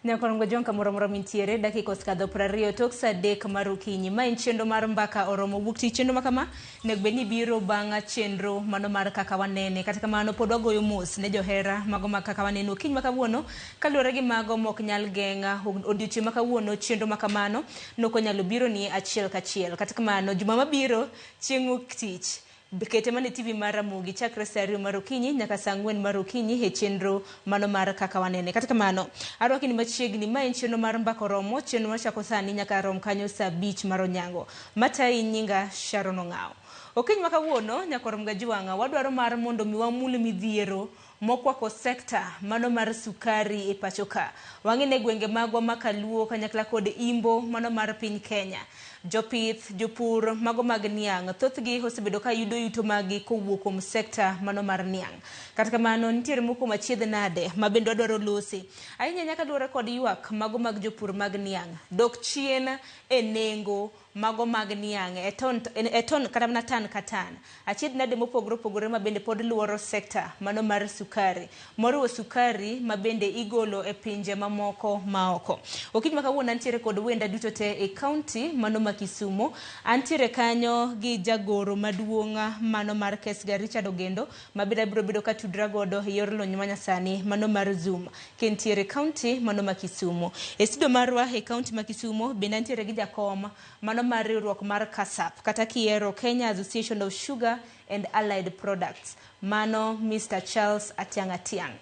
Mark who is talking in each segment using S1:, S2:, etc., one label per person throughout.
S1: Nyakorongo jonka moro mintiere dakika oskadho 20 tok saa 3 mar okinyi. Ma en chenro mar mbaka oromo wuok tich. Chenro ma kama nego bedni biro bang' chenro mano mar kaka wanene. Kata kamano pod wagoyo mos ne johera mago ma kaka wanene okinyi ma kawuono kaluwore gi mago mok nyal geng'a. Odiochieng' ma kawuono chenro ma kamano nokonyalo biro ni achiel kachiel. Kata kamano juma mabiro chieng' wuok tich kete mane TV mar Ramogi chakre saa 2 mar okinyi nyaka saa 4 mar okinyi e chenro mano mar kaka wanene. Kata kamano arwaki ni machiegni ma en chenro mar mbaka oromo, chenro mar chako sani nyaka rom kanyo saa 5 mar onyango. Matai nyinga Sharon Ong'ao. Okinyi ma kawuono nyakorom gajiwanga wadwaro mar mondo mi wamul midhiero mokwako sekta mano mar sukari e pachoka. Wang'ine gwenge magwa makaluo kanyakla kod Imbo mano mar piny Kenya. Jopith, jopur, mago mag niang', thothgi osebedo ka yudo yuto magi kowuok kuom sekta mano mar niang'. Kata kamano nitiere moko machiedh nade ma bende wadwaro losi. Ahinya nyaka luwore kod ywak mago mag jopur mag niang'. Dok chien e nengo mago mag niang' e ton kata mana tan katan. Achiedh nade mopogore ma bende pod luoro sekta mano mar sukari. Moriwo sukari ma bende igolo e pinje mamoko maoko. Okinyi ma kawuono antiere kod wenda duto te e kaunti mano ma Kisumo. Antiere kanyo gi jagoro maduong'a mano mar Kesga Richard Ogendo ma biro bedo ka tudra godo e yor lony manyasani mano mar Zoom. Kentiere kaunti mano ma Kisumo. E studio marwa e kaunti ma Kisumo bende antiere gi jakom mano mar riwruok mar KASAP kata kiero Kenya Association of Sugar and Allied Products mano Mr. Charles Atiang Atiang.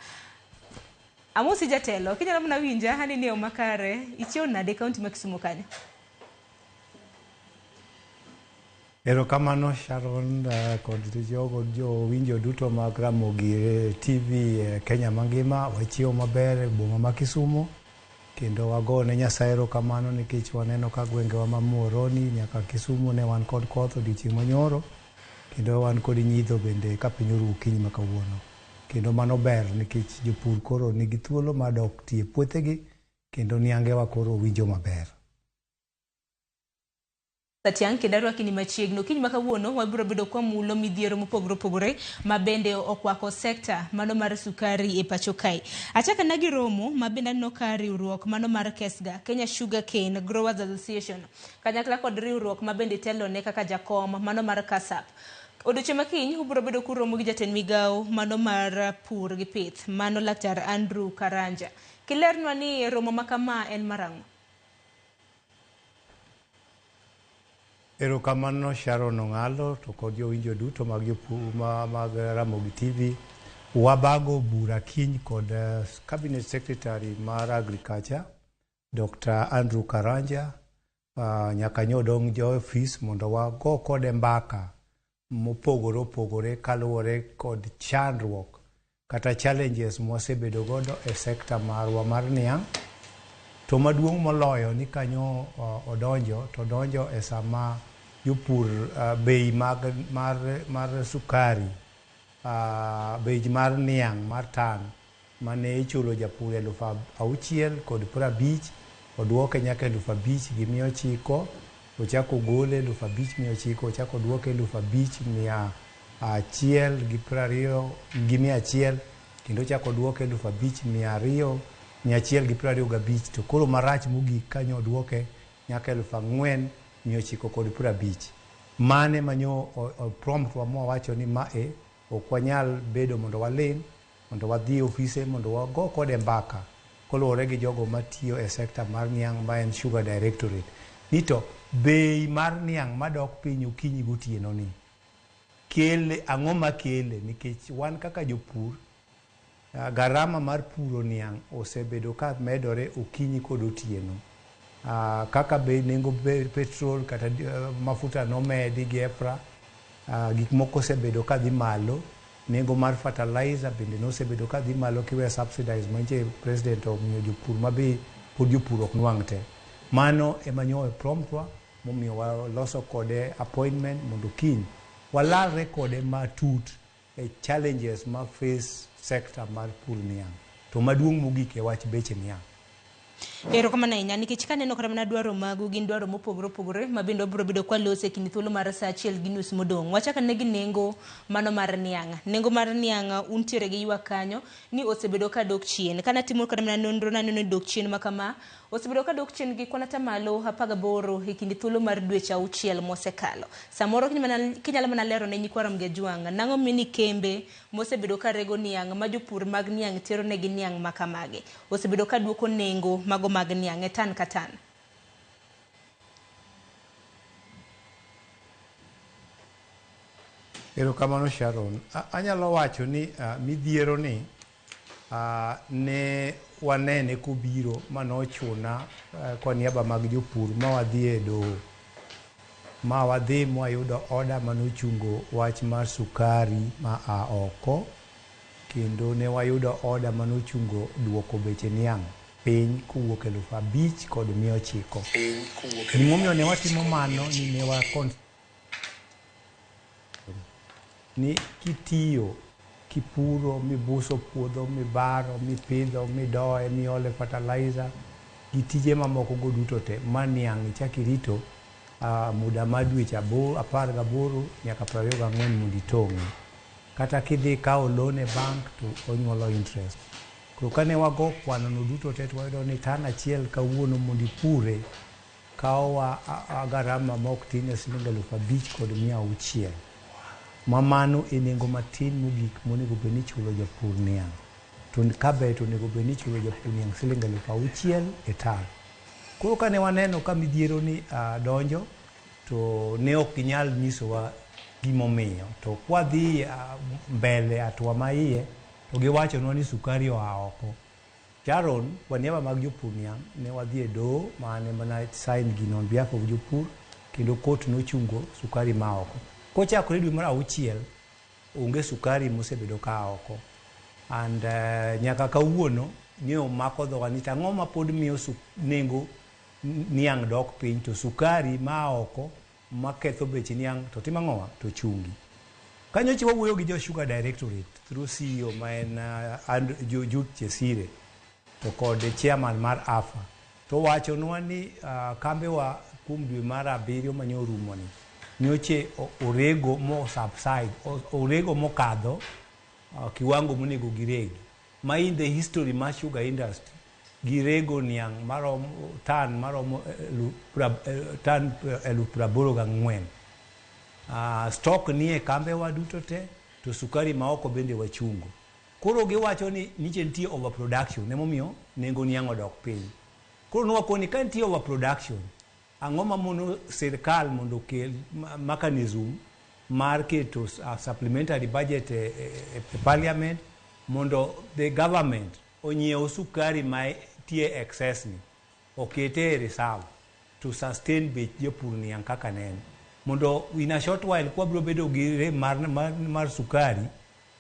S1: Amosi jatelo, kinyalo mna winja hani ne omakare ichio nade kaunti ma Kisumo kanyo.
S2: Erokamano Sharon kod jo winjo duto mag Ramogi TV Kenya mangima wachio maber e boma ma Kisumo kendo wagone Nyasaye erokamano nikech waneno ka gwengewa ma Muhoroni nyaka Kisumo ne wan kod koth odiochieng' manyoro kendo wan kod nyidho bende ka piny oru okinyi ma kawuono kendo mano ber nikech jopur koro nigi thuolo mar dok tie puothegi kendo niangewa koro winjo maber.
S1: Atiang kidarwa kini machiegno okinyi ma kawuono wabiro bedo kwa mulo midhiero mopogore ma bende okwako sekta mano mar sukari e pacho kae. Achaka nagi romo ma bende no ka riwruok mano mar Kesga Kenya Sugar Cane Growers Association kanyakla kod riwruok ma bende telo ne kaka jakom mano mar KASAP. Odiochieng' makiny ubiro bedo kuromo gi jatend migao mano mar pur gi pith mano Laktar Andrew Karanja. Kilernwa ni romo makama en marang'o?
S2: Erokamano Sharon Ong'alo to kod jowinjo duto mag jopur mag Ramogi TV. Wabago bura kiny kod Cabinet Secretary mar Agriculture Dr. Andrew Karanja nyaka nyodong' jo office mondo wago kode mbaka mopogore kaluwore kod chandruok kata challenges mwasebedo godo e sekta marwa mar niang'. To maduong' moloyo ni kanyo odonjo e sama jopur bei mar sukari bei mar niang' mar tan mane ichulo japur 6,50 oduoke nyaka 5,900 ochako gole 5,900 ochako duoke 5,120 kendo ochako duoke 5,125 to koro marach mogik kanyo duoke nyaka 4,950. Mane manyo prompt wa mwawacho ni mae okwanyal bedo mondo waling mondo wadhi ofise mondo wago kode mbaka koluwore gi jogo matiyo e sekta mar niang' ma en Sugar Directorate. Nito bei mar niang' madok piny okinyi gotieno ni kele ang'o makele nikech wan kaka jopur garama mar puro niang' osebedo ka medore okinyi kod otieno. Kaka bei nengo petrol kata mafuta nomedi gi EPRA gik moko osebedo ka dhi malo. Nengo mar fertilizer bende nosebedo ka dhi malo kiwe subsidize manche president omiyo jopur mabe pod jopur ok nwang' te. Mano emanyo promptwa momiyo waloso kode appointment mondo kiny walalre kode matut e challenges ma face sector mar pur niang'. To maduong' mogik e wach beche niang'.
S1: Erokamano ahinya nikech kaneno kata mana dwaro magu gin dwaro mopogore opogore ma bende wabiro bedo kwa lose kinde thuolo mar saa 1:30 modong'. Wachaka negi nengo mano mar niang'. Nengo mar niang' untiere gi ywak kanyo ni osebedo ka dok chien. Kana timo kata mana nonro naneno dok chien makama osebedo ka dok chien gi kwana tamalo 18 e kinde thuolo mar dweche 6 mosekalo. Samoro kinyalo mana lero ne nyikwa Ramgajwang' nang'o mini kembe mosebedo ka rego niang' ma jopur mag niang' tero negi niang' makamage osebedo ka duoko nengo mago mag niang' e tan ka tan.
S2: Erokamano Sharon. Anyalo wacho ni midhiero ni ne wanene kubiro manochuna kwa niaba mag jopur ma wadhi e doho ma wadhi mwayudo oda manochungo wach mar sukari ma oko kendo ne wayudo oda manochungo duoko beche niang' piny kowuok 5,000 kod 900. Gimomiyo ne watimo mano ni ne ni kitiyo kipuro mibuso puodho mibaro mipidho midoye miole fertilizer gi tije mamoko go duto te ma niang' ichakirito muda ma dweche 18 nyaka 24 mondo itong'e. Kata kidhi kawo loan e bank to onyuolo interest. Koro kane wago kwanono duto te wayudo ni tan achiel kawuono mondo ipure kawowa garama mok tin siling 5,000 kod 600. Mamano e nengo matin mogik monego bed ni chulo japur niang'. To kabe to onego bed ni chulo japur niang' siling 6,000 e tal. Koro kane waneno ka midhiero ni donjo to ne ok ginyal nyisowa gimomiyo. To kwadhi mbele atwa ma iye to giwachonwa ni sukari oa oko. Sharon, kwa niaba mag jopur niang' ne wadhi e doho mane mana sign gino on behalf of jopur kendo court nochungo sukari ma oko. Kochakore dwe mar 6 onge sukari mosebedo ka oko. And nyaka kawuono ne omako dhowa ni tang'o ma pod miyo nengo niang' dok piny to sukari ma oko maketho beche niang' to timo ang'owa to chungi. Kanyo wawuoyo gi jo Sugar Directorate through CEO ma en Jude Chesire to kod chairman mar AFA to wachonwa ni kambewa kuom dwe mar 7 manyo rumo ni nyoche orego mo subside orego mokadho kiwango monego giregi ma in the history mar sugar industry girego niang' maromo tan maromo tan 84,000. Stock ni e kambewa duto te to sukari ma oko bende wachungo. Koro giwacho ni niche nitie overproduction emomiyo nengo niang' odok piny. Koro nwakoni ka nitie overproduction ang'o mamono sirkal mondo kel mechanism mar keto supplementary budget e parliament mondo the government onyiew sukari ma tie excess ni okete e reserve to sustain bech jopur niang' kaka nene mondo in a short while kwa biro bedo gi rem mar sukari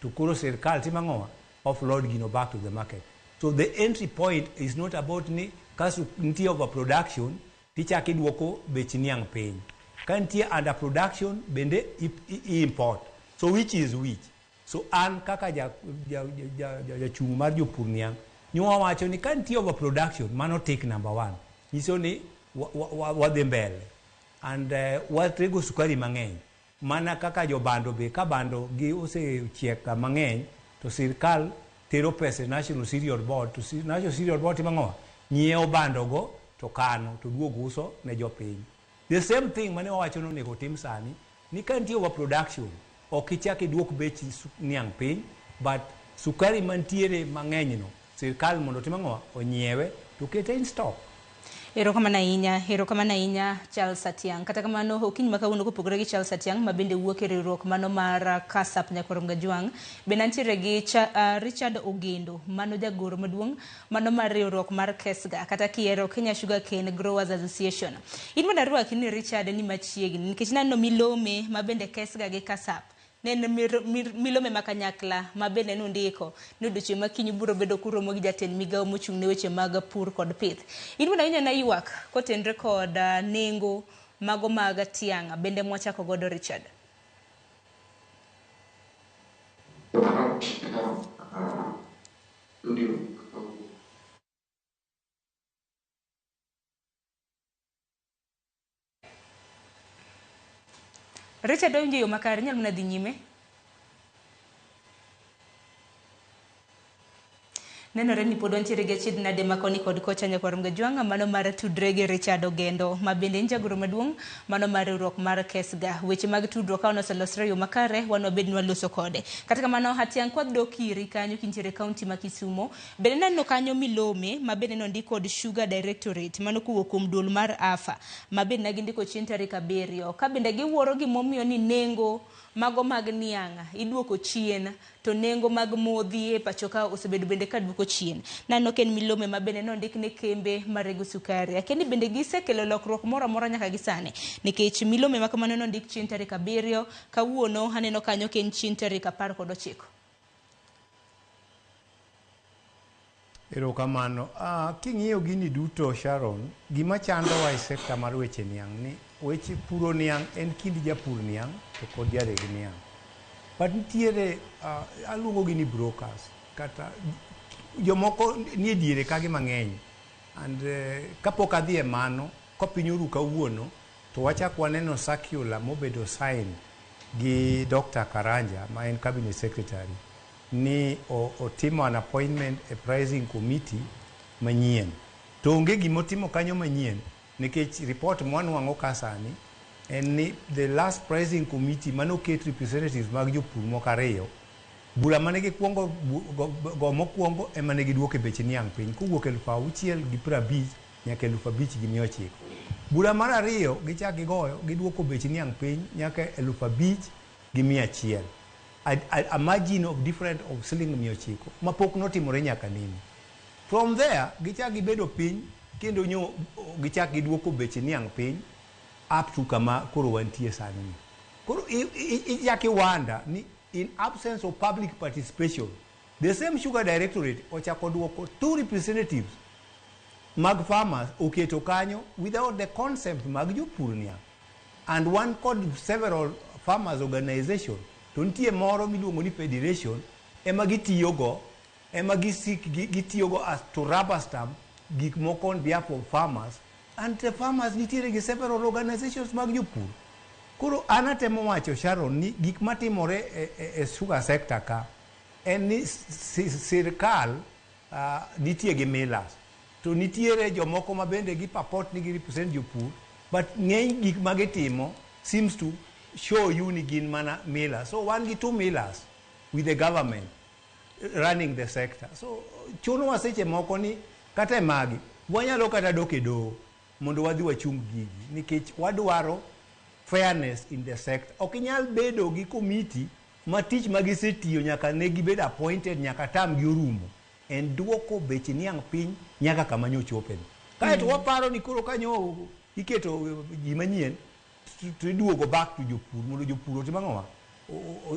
S2: to koro sirkal timo ang'owa offload gino back to the market. So the entry point is not about ni kasu nitie overproduction tichaki duoko bech niang' piny. Ka nitie underproduction bende import. So which is which? So an kaka jachung' mar jopur niang' nyowa wacho ni ka nitie overproduction mano take number 1. Nyiso ni wadhi mbele. And watrego sukari mang'eny. Mana kaka jobando be ka bando gi osechiek mang'eny to sirkal tero pesa National Cereal Board to National Cereal Board timo ang'owa nyiewo bando go to kano to duog uso ne jopiny. The same thing mane wawacho ni onego tim sani ni ka nitie overproduction ok ichak iduok bech niang' piny but sukari mantiere mang'eny no sirkal mondo tim ang'owa onyiewe to kete in stock.
S1: Erokamano ahinya Charles Atiang'. Kata kamano okinyi makawuono kopogore gi Charles Atiang' ma bende wuok e riwruok mano mar Kasap Nyakwa Ramgajwang' bende nitiere gi Richard Ogendo mano jagoro maduong' mano mar riwruok mar Kesga kata kiero Kenya Sugarcane Growers Association. In mana rwaki ni Richard ni machiegni nikech nanno milome ma bende Kesga gi Kasap nen milome makanyakla ma bende nundiko nuduche makinyi buro bedo kuromo gi jatend migawo mochung' ne weche mag pur kod pith. In mana inya na ywak kotenre kod nengo mago mag tiang' bende mwachako godo Richard. Richard Oyunje yo makare nyalo na dhi nyime. Nenore ni pod wantiere gi achiedh nade makoni kod kocha nyakwarom Gajwanga mano mar tudre gi Richard Ogendo ma bende en jagoro maduong' mano mar riwruok mar Kesga. Weche mag tudruok ka oselosre yo makare wan wabed ni waloso kode. Kata kamano Hatiang' kwadh dok iri kanyo kintiere kaunti ma Kisumo. Bende naneno kanyo milome ma bende nondik kod Sugar Directorate mano kuwuok kuom duol mar AFA ma bende nagindiko chien tarik 7. Ka bende giwuoro gimomiyo ni nengo mago mag niang' iduoko chien to nengo mag modhi e pacho ka osebedo bende ka duoko chien. Nano ken milome ma bende nondik ne kembe marego sukari. Akeni bende gisekelo lokruok moro amora nyaka gisane nikech milome ma kamano nondik chien tarik 7 kawuono aneno kanyo ken chien tarik 19.
S2: Erokamano. King'iyo gini duto Sharon, gima chandowa e sekta mar weche niang' ni weche puro niang' en kind japur niang' to kod jareg niang'. But nitiere aluongo gi ni brokers kata jomoko nie diere kagi mang'eny. And kapok adhi e mano, kopiny oru kawuono, to wachak waneno circular mobedo sign gi Dr. Karanja ma en cabinet secretary ni otimo an appointment a pricing committee manyien. To onge gimotimo kanyo manyien nikech report mwanwang'o kasani en ni the last pricing committee manoket representatives mag jopur moko 2 bura mane gikwongo go mokwongo ema ne giduoke beche niang' piny kowuok 6,50 nyaka 5,900. Bura mar 2 gichak gigoyo giduoko beche niang' piny nyaka 5,100. A margin of difference of Sh900 mapok notimore nyaka nini. From there gichak gibedo piny kendo gichak giduoko beche niang' piny up to kama koro wantie sani. Koro ichaki wanda ni in absence of public participation, the same Sugar Directorate ochako duoko 2 representatives mag farmers oketo kanyo without the consent mag jopur niang'. And one called several farmers organization to nitie moro miluongo ni federation ema gitiyogo as to rubber stamp gik moko on behalf of farmers, and the farmers nitiere gi several organizations mag jopur. Koro anatemo wacho Sharon ni gik matimore e sugar sector ka en ni sirkal nitie gi millers to nitiere jomoko ma bende gi purport ni gi represent jopur, but ng'eny gik magitimo seems to show you ni gin mana millers. So one gi 2 millers with the government running the sector. So chuno waseche moko ni kata magi wanyalo kata dok e doho mondo wadhi wachung gigi nikech wadwaro fairness in the sector. Okinyal bedo gi committee ma tich magisetiyo nyaka ne gibed appointed nyaka tam gi orumo en duoko beche niang' piny nyaka kama nyochopen. Kaeto waparo ni koro kanyo iketo ji manyien to iduogo back to jopur mondo jopur otim ang'owa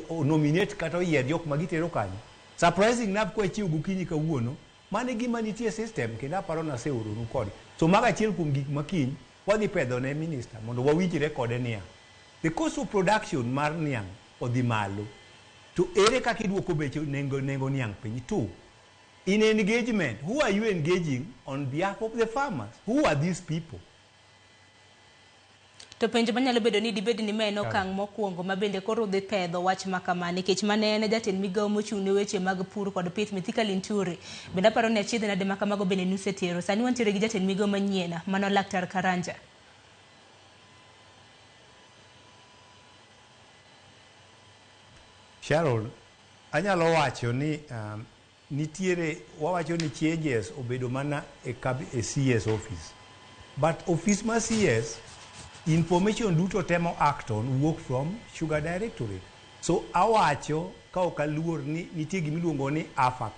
S2: o nominate kata oyier jok magitero kanyo. Surprising enough kwa chiwo gokinyi kawuono mane gima nitie system kendo aparo na seoronu kode. So maga achiel kuom gik makiny wadhi pedho ne minister mondo wawinjre kode niang'. The cost of production mar niang' odhi malo. To ere kaka iduoko beche nengo niang' piny? 2. In engagement, who are you engaging on behalf of the farmers? Who are these people?
S1: To penjo manyalo bedo ni dibed ni meno okang' mokwongo ma bende koro dhi pedho wach makama nikech mane en jatend migawo mochung' ne weche mag pur kod pith Mithika Linturi bende aparo ni achiedh nade makamago bende nusetero. Sani wantiere gi jatend migawo manyien mano Laktar Karanja.
S2: Sharon, anyalo wacho ni nitiere wawacho ni changes obedo mana e CS office, but office ma CS information duto temo act on work from Sugar Directorate. So awacho ka okaluor ni nitie gimiluongo ni AFA.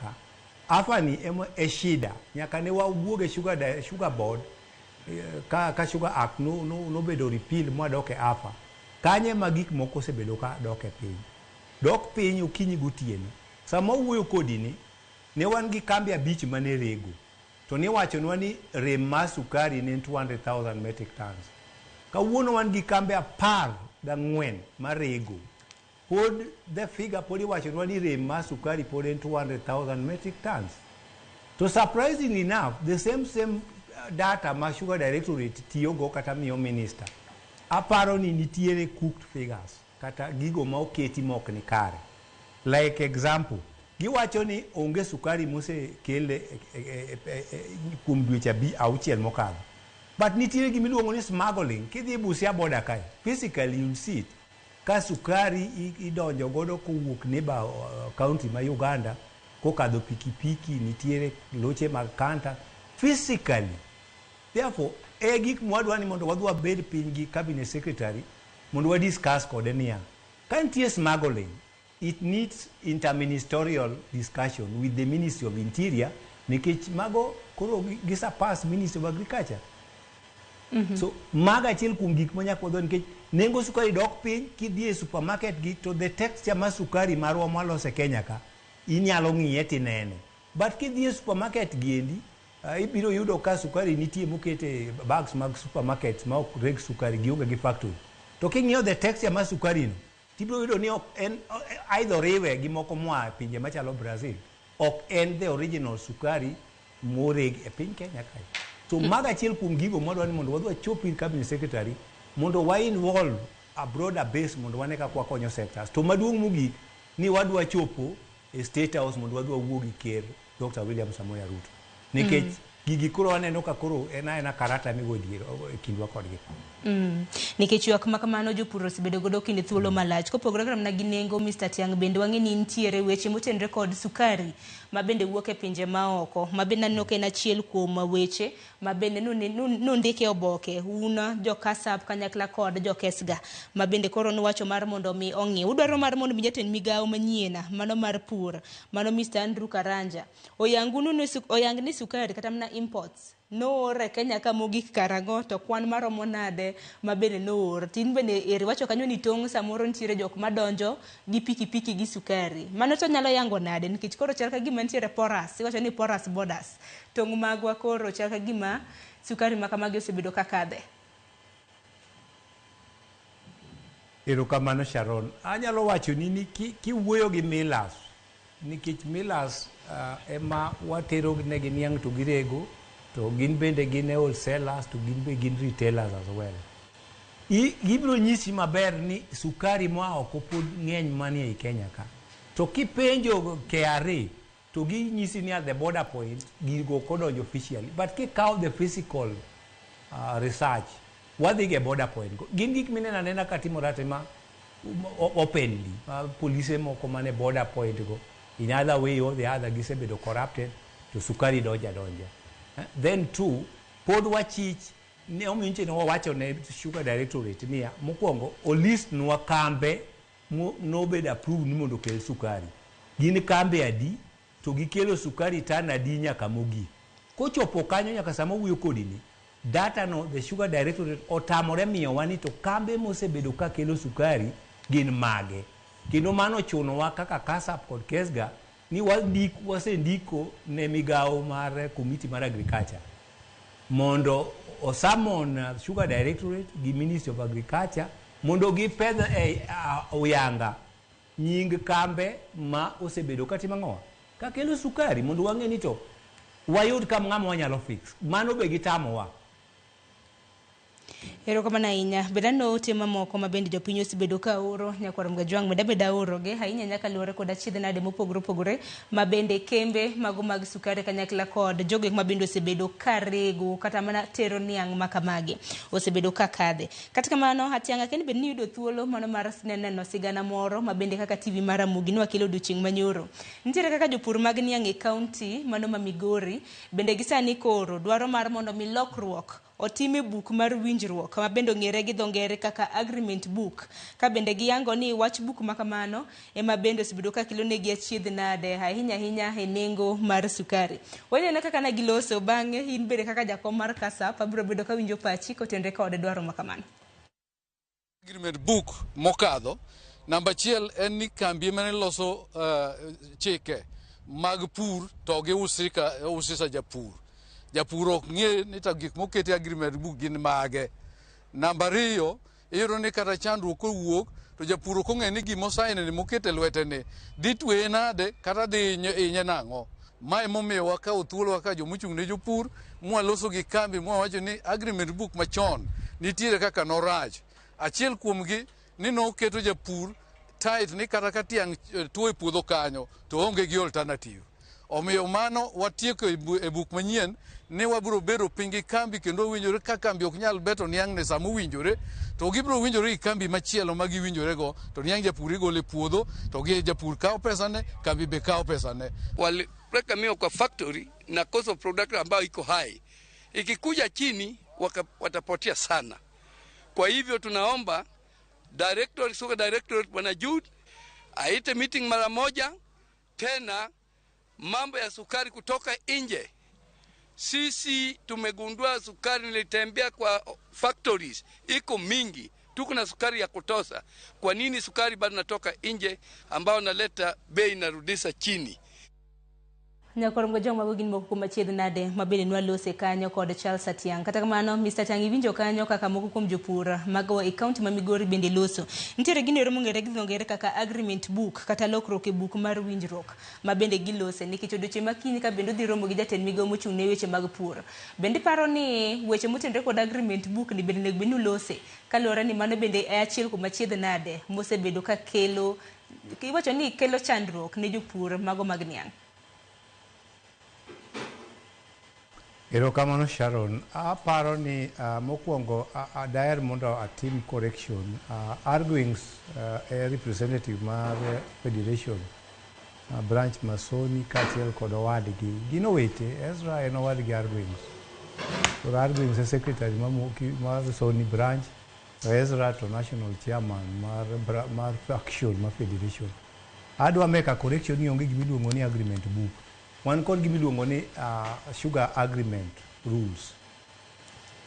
S2: AFA ni e shida nyaka ne wawuoge Sugar Board ka Sugar Act no bedo repeal mwadoke AFA. Kanye ma gik moko osebedo ka doke piny. Dok piny okinyi gotieno. Sama wuoyo kodi ni ne wan gi kambi 5 mane rego. To ne wachonwa ni rem mar sukari ne 200,000 metric tons. Kawuono wan gi kambe 14 marego. Pod the figure pod iwachonwa ni rem mar sukari pod en 200,000 metric tons. To surprisingly enough, the same data ma Sugar Directorate tiyogo kata miyo minister aparo ni nitiere cooked figures kata gigo ma oketi mok ni kare. Like example, giwacho ni onge sukari mosekele kuom dweche 6 mokadho. But nitiere gimiluongo ni smuggling. Kidhi Busia border kae, physically you'll see it. Ka sukari idonjo godo kowuok neighbor county ma Uganda, kokadho pikipiki, nitiere loche mag kanta physically. Therefore, gik mwadwa ni mondo wadwa bed piny gi cabinet secretary mondo wa discuss kode niya. Ka nitie smuggling, it needs interministerial discussion with the Ministry of Interior, nikech mago koro gisa pass Ministry of Agriculture. So maga achiel kuom gik manyaka wadwa, nikech nengo sukari dok piny kidhi e supermarket gi to the texture ma sukari marwa malose Kenya ka inyalo ng'iye tinene. But kidhi e supermarket giendi ibiro yudo ka sukari nitie mokete bags mag supermarket ma ok reg sukari gionge gi factory. To king'iyo the texture ma sukari no, tibiro yudo ni ok en either riwe gi moko moa pinje machalo Brazil. Ok en the original sukari moreg e piny Kenya kae. So maga achiel kuom gigo mwadwa ni mondo wadwa chopi cabinet secretary mondo wa involve a broader base mondo wane kaka wakonyo sectors. To maduong' mogik ni wadwa chopo e State House mondo wadwa wuo gi ker Dr. William Samoei Ruto. Nikech gigi koro aneno ka koro ena karata migo diero e kindwa kodgi.
S1: Nikech ywak ma kamano jopur osebedo godo kinde thuolo malach. Kopogore kod gi nengo, Mr. Tiang, bende wang'e ni nitiere weche motenore kod sukari ma bende wuok e pinje maoko, ma bende naneno ka en achiel kuom weche ma bende nondike oboke una jokasap kanyakla kod jokesga ma bende koro nowacho mar mondo mi ong'i. Udwaro mar mondo mi jatend migawo manyiena mano mar pur, mano Mr. Andrew Karanja, oyang ni sukari kata mana imports noore Kenya ka mogik karango to kwan maromo nade ma bende noor. Tin bende eri wacho kanyo ni tong' samoro nitiere jok madonjo gi pikipiki gi sukari. Mano to nyalo yango nade, nikech koro chal ka gima nitiere porous, iwacho ni porous borders. Tong' magwa koro chal ka gima sukari ma kamagi osebedo kakadhe.
S2: Erokamano Sharon. Anyalo wacho ni kiwuoyo gi millers, nikech millers ema watero negi niang' to girego, to gin bende gin wholesalers, to gin be gin retailers as well. Gibiro nyisi maber ni sukari moa oko pod ng'eny manie i Kenya ka. To kipenjo KRA to ginyisi ni at the border point gigo kodonjo officially. But kikawo the physical research, wadhi ge border point. Gin gik mineno anena katimore atima openly. Polise moko mane border point go, in either way or the other gisebedo corrupted to sukari donja. Then two, pod wachich ne ominche no wacho ne Sugar Directorate niya, mokwongo o list nwa kambe no bed approved ni mondo kel sukari. Gin kambe adi to gikelo sukari tan adi nyaka mogi. Kochopo kanyo nyaka samo wuyo kodi ni data no the Sugar Directorate otamore miyo wani to kambe mosebedo ka kelo sukari gin mage. Kendo mano chunowa kaka KASAP kod KESGA ni wasendiko ne migawo mar Committee mar Agriculture mondo osamon Sugar Directorate gi Ministry of Agriculture mondo gipedh uyanga nying kambe ma osebedo katimo ng'owa ka kelo sukari mondo wang'e ni to wayud kam ng'ama wanyalo fix. Mano be gitamowa.
S1: Erokamano ahinya. Bedano tema moko ma bende jopiny osebedo ka oro nyakwar Mgajwang' beda oro ge ahinya nyaka luore kod achiedh nade mopogore ma bende kembe mago mag sukari kanyakla kod jogo ma bende osebedo ka rego kata mana tero niang' makamagi osebedo ka kadhe. Kata kamano Atianga ken bende yudo thuolo mano mar neno sigana moro ma bende kaka TV mar Ramogi no akelo odiochieng' manyoro. Nitiere kaka jopur mag niang' e county mano ma Migori bende gisani koro dwaro mar mondo mi lokruok otime book mar winjruok ma bende ng'ere gi dho ngere kaka agreement book, ka bende giyango ni wach book makamano ema bende osebedo ka kelo negi achiedh nade ahinya e nengo mar sukari. Waneno kaka na giloso bang'e in bende kaka jakom mar KASAP abiro bedo ka winjo pachi kotenre kod dwaro makamano.
S3: Agreement book mokadho namba 1 en ni kambi mane loso chike mag pur to gi usisa japur ok ng'e ni to gik mokete agreement book gin mage. Namba 2, iyudo ni kata chandruok kowuok to japur ok ong'e ni gimo sign ni mokete lwete ni dhi tweye nade kata dhi inye nang'o. Ma emomiyo wakawo thuolo kaka jomochung' ne jopur mwaloso gi kambi mwawacho ni agreement book machon nitiere kaka norach achiel kuomgi ni noketo japur tight ni kata ka tiang' tuo e puodho kanyo to onge gi alternative. Omiyo mano watieko e buk manyien ni wabiro bedo piny gi kambi kendo winjore ka kambi ok nyal beto niang' ne sama owinjore to gibiro winjore gi kambi machielo ma giwinjorego to niang' japur igolo e puodho to gi japur kawo pesane, kambi be kawo pesane.
S4: Walipeleka mio kwa factory na cost of production ambayo iko high. Ikikuja chini watapotea sana. Kwa hivyo tunaomba director Bwana Jude aite meeting mara moja tena. Mambo ya sukari kutoka nje, sisi tumegundua sukari nilitembea kwa factories iko mingi, tuko na sukari ya kutosha. Kwa nini sukari bado natoka nje ambao naleta bei narudisha chini?
S1: Nyakorongo joma gogin moko kuma chiedh nade mabende nwa lose kanyo kod Charles Atiang. Kata kamano Mr. Tiang iwinjo kanyo kaka moko kuom jopur magawa e kaunti ma Migori bende loso. Nitiere gino ero mongere gi ngere kaka agreement book kata lokruok e book mar winjruok ma bende gilose nikech odiochieng' makiny ka bende odhi romo gi jatend migawo mochung' ne weche mag pur. Bende paro ni weche motenore kod agreement book ni bende nego bende lose kaluwore ni mano bende e achiel kuma chiedh nade mosebedo ka kelo iwacho ni kelo chandruok ne jopur mago mag niang'.
S2: Erokamano Sharon, aparo ni mokwongo daher mondo atim correction. Arguings a representative mar Federation branch Masoni kaachiel kod owadgi gin owete. Ezra en owadgi Arguings. So Arguings e secretary mar Soni branch, to Ezra to national chairman mar faction mar Federation. Adwa make a correction ni onge gimiluongo ni agreement book. Wan kod gimiluongo ni sugar agreement rules.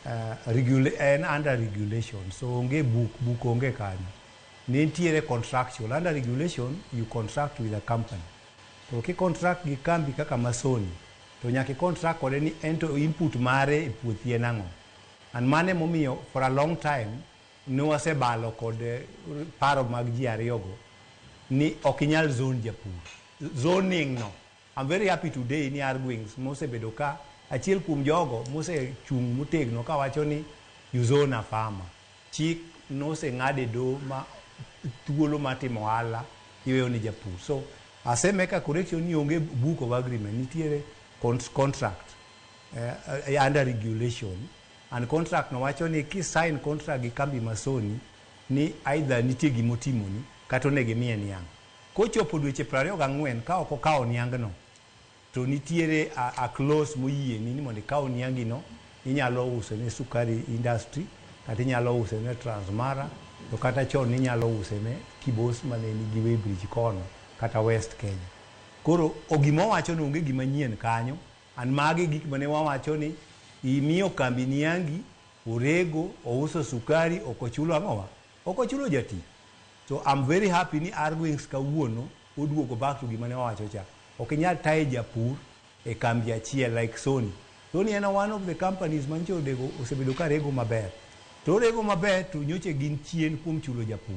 S2: And under regulation. So onge book onge kanyo. Nitiere contractual. Under regulation, you contract with a company. To ki contract gi kambi kaka Masoni, to nyaki contract kode ni ento input mare e puothi en ang'o. And mane momiyo for a long time nwasebalo kod paro mag ji ariyogo ni okinyal zone japur. Zoning no. I'm very happy today ni Arguings mose bedo ka achiel kuom jogo mose chung motegno ka wacho ni you zone a farmer. Chik nose ng'ade do ma thuolo matimo ohala iweyo ni japur. So ase make a correction ni onge book of agreement, nitiere contract under regulation, and contract no wacho ni ki sign contract gi kambi Masoni ni either nitie gimotimoni kata onego imiye niang'. Kochopo dweche 24 ka ok okawo niang'no to nitiere a clause moyie ni mondo ikaw niang'ino inyalo use ne sukari industry kata inyalo use ne Transmara to kata chon inyalo use ne Kibos mane nigi Weybridge kono kata West Kenya. Koro ogimo wacho ni onge gima nyien kanyo, an mage gik mane wawacho ni imiyo kambi niangi orego ouso sukari okochulo ang'owa okochulo jati. So I'm very happy ni Arguings kawuono oduogo back to gima ne wawacho cha. Okinyal tae japur e kambi achiel like Sony. Sony en one of the companies manche odego osebedo ka rego maber. To rego maber to nyoche gin chien kuom chulo japur.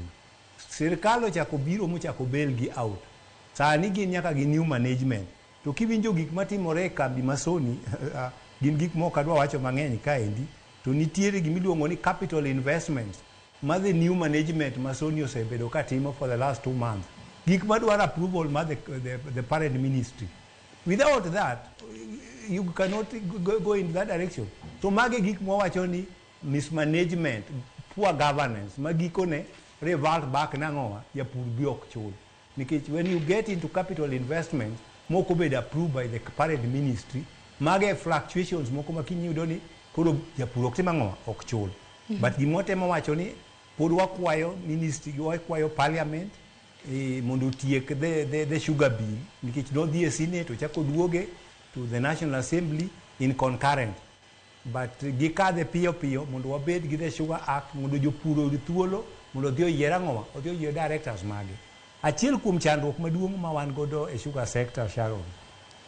S2: Sirkal ochako biro mochako bail gi out. Sani gin nyaka gi new management. To kiwinjo gik matimore e kambi Masoni gin gik moko adwa wacho mang'eny kaendi, to nitiere gimiluongo ni capital investments ma the new management Masoni osebedo ka timo for the last 2 months. Gik madwaro approval ma the parent ministry. Without that, you cannot go in that direction. So mage gik mwawacho ni mismanagement, poor governance, magikone revert back nang'owa japur bi ok chul. Nikech when you get into capital investment, moko bed approved by the parent ministry, mage fluctuations moko makinyudo ni koro japur ok tim ang'owa ok chul. But gimotemo wacho ni pod wakwayo ministry, wakwayo parliament mondo tiek the sugar bill nikech no dhi e Senate ochako duoge to the National Assembly in concurrent. But gikadhe piyo mondo wabed gi the Sugar Act mondo jopur oyud thuolo mondo odhi oyier ang'owa, odhi oyier directors mage. Achiel kuom chandruok maduong' ma wan godo e sugar sector, Sharon,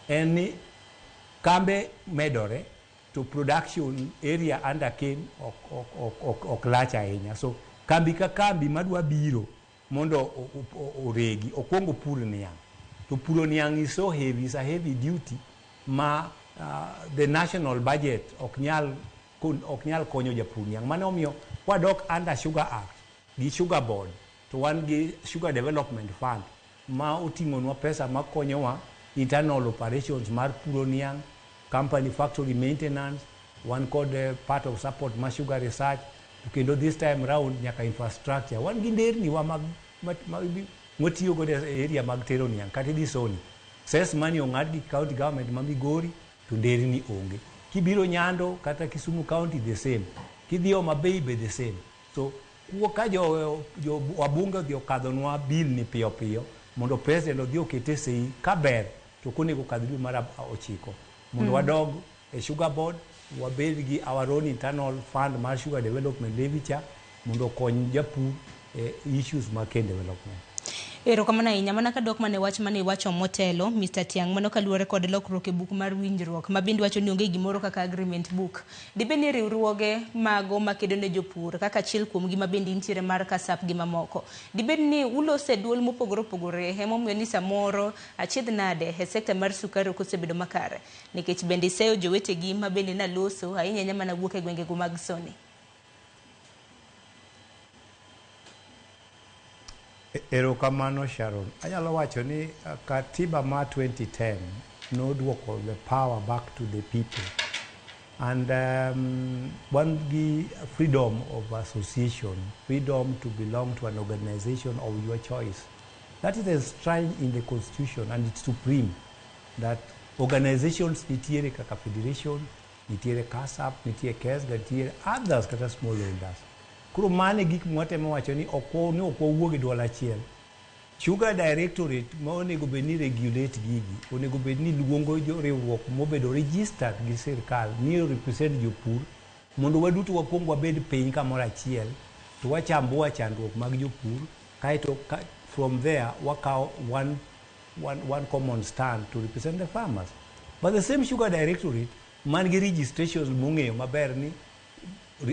S2: en ni kambe medore to production area under cane ok lach ahinya. So kambi ka kambi madwa biro mondo oregi okwongo pur niang'. To puro niang' is so heavy, is a heavy duty ma the national budget ok nyal konyo japur niang'. Mano omiyo wadok under Sugar Act gi Sugar Board to wan gi Sugar Development Fund ma oting'onwa pesa makonyowa internal operations mar puro niang', company factory maintenance, wan kod part of support ma sugar research, kendo this time round nyaka infrastructure. Wan gi nderni wa matiyo godo e area mag tero niang' kata idhi Soni. Cess money ong'ad gi county government ma Migori to nderni onge. Kibiro Nyando kata Kisumu County the same. Kidhi Homa Bay be the same. So ka jo wabunge odhi okadhonwa bill ni piyo piyo mondo president odhi okete sei kaber to konego kadh dwe mar 9 mondo wadog e Sugar Board, wabed gi our own internal fund mar sugar development levy cha mondo okony japur issues mag cane development.
S1: Erokamano ahinya. Mana kadok mane wach mane wacho motelo Mr. Tiang mano kaluwore kod lokruok e buk mar winjruok ma bende wacho ni onge gimoro kaka agreement book. Dibe ni riwruoge mago makedo ne jopur kaka achiel kuom gima bende nitiere mar Kasap gi mamoko. Dibe ni ulose duol mopogore opogore emomiyo ni samoro achiedh nade e sekta mar sukari kosebedo makare nikech bende seyo jowetegi ma bende naloso ahinya mana wuok e gwengego mag Soni.
S2: Erokamano Sharon. Anyalo wacho ni katiba ma 2010 noduoko the power back to the people. And one gi freedom of association, freedom to belong to an organization of your choice. That is enshrined in the constitution and it's supreme. That organizations nitiere kaka federation, nitiere Kasap, nitiere Kesga, nitiere others kata smallholders. Kuro mane gik mwatemo wacho ni okwowuog e duol achiel. Sugar Directorate ma onego bed ni regulate gigi, onego bed ni luongo riwruok mobedo registered gi sirkal ni represent jopur mondo waduto wakwong wabed piny kamoro achiel to wachambua chandruok mag jopur kaeto from there wakaw one common stand to represent the farmers. But the same Sugar Directorate man gi registrations mong'eyo maber ni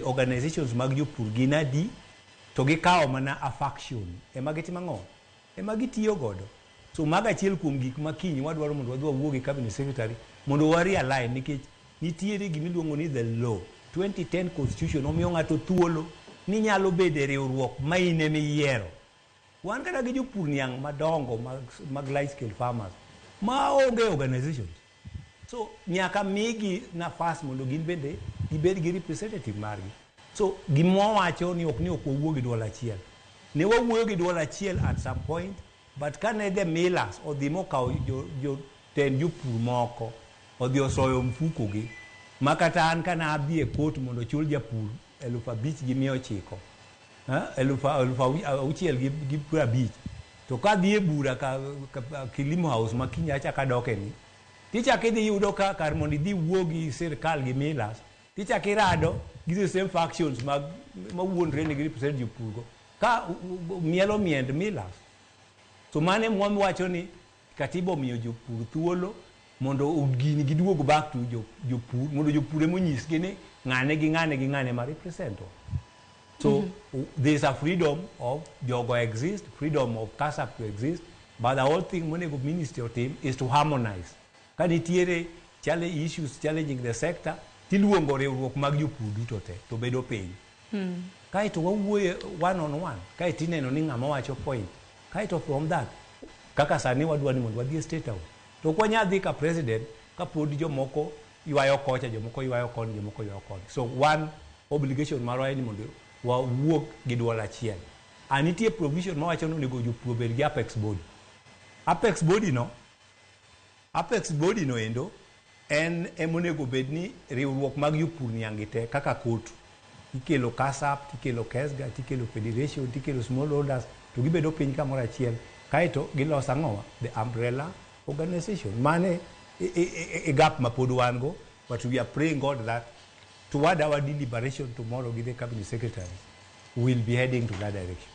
S2: organizations mag jopur gin adi to gikawo mana a faction ema gitimo ang'o ema gitiyo godo. So maga achiel kuom gik makiny wadwaro mondo wadhi wawuog gi cabinet secretary mondo wa realign nikech nitiere gimiluongo ni the law 2010 constitution omiyo ng'ato thuolo ni nyalo bedo e riwruok ma in ema iyiero. Wan kata gi jopur niang' madongo mag large scale farmers ma onge organizations. So nyaka migi nafas mondo gin bende gibed gi representative margi. So gimwa wacho ni ok wawuog gi duol achiel. Ne wawuoyo gi duol achiel at some point, but kane the millers odhi mokawo jotend jopur moko odhi osoyo mfuko gi makata an kana adhi e court mondo chul japur 5,900 6,500 to kadhi e bura ka Kilimo House ma Kinyacha kadoke ni ticha kidhi yudo ka kar mondo idhi wuogi sirkal gi millers ticha kirado gi the same factions ma wuondre ni represent jopurgo ka mielo miend millers. So mane mwami wacho ni katiba omiyo jopur thuolo mondo gini giduog back to jopur mondo jopur emonyisgi ni ng'ane gi ng'ane ma represent. So there's a freedom of jogo exist, freedom of Kasap to exist, but the whole thing monego ministry of team is to harmonize. Ka nitiere issues challenging the sector, tiluongo riwruok mag jopur duto te to bedo piny. Kaeto wawuoye one on one, kaeto ineno ni ng'ama wacho point. Kaeto from that, kaka sani wadwa ni mondo wadhi e State House. To kwa nyadhi ka president, ka pod jomoko ywayo kocha, jomoko ywayo koni, jomoko ywayo koni. So one obligation marwa ni mondo wawuog gi duol achiel. Anitie provision mawacho ni onego jopur bed gi apex body. Apex body no endo en emonego bed ni riwruok mag jopur niang' te kaka kotu. Ikelo Kasap, tikelo Kesga, tikelo Federation, tikelo smallholders to gibedo piny kamoro achiel kaeto giloso ang'owa the umbrella organization. Mane a gap ma pod wan go, but we are praying God that toward our deliberation tomorrow with the cabinet secretary will be heading to that direction.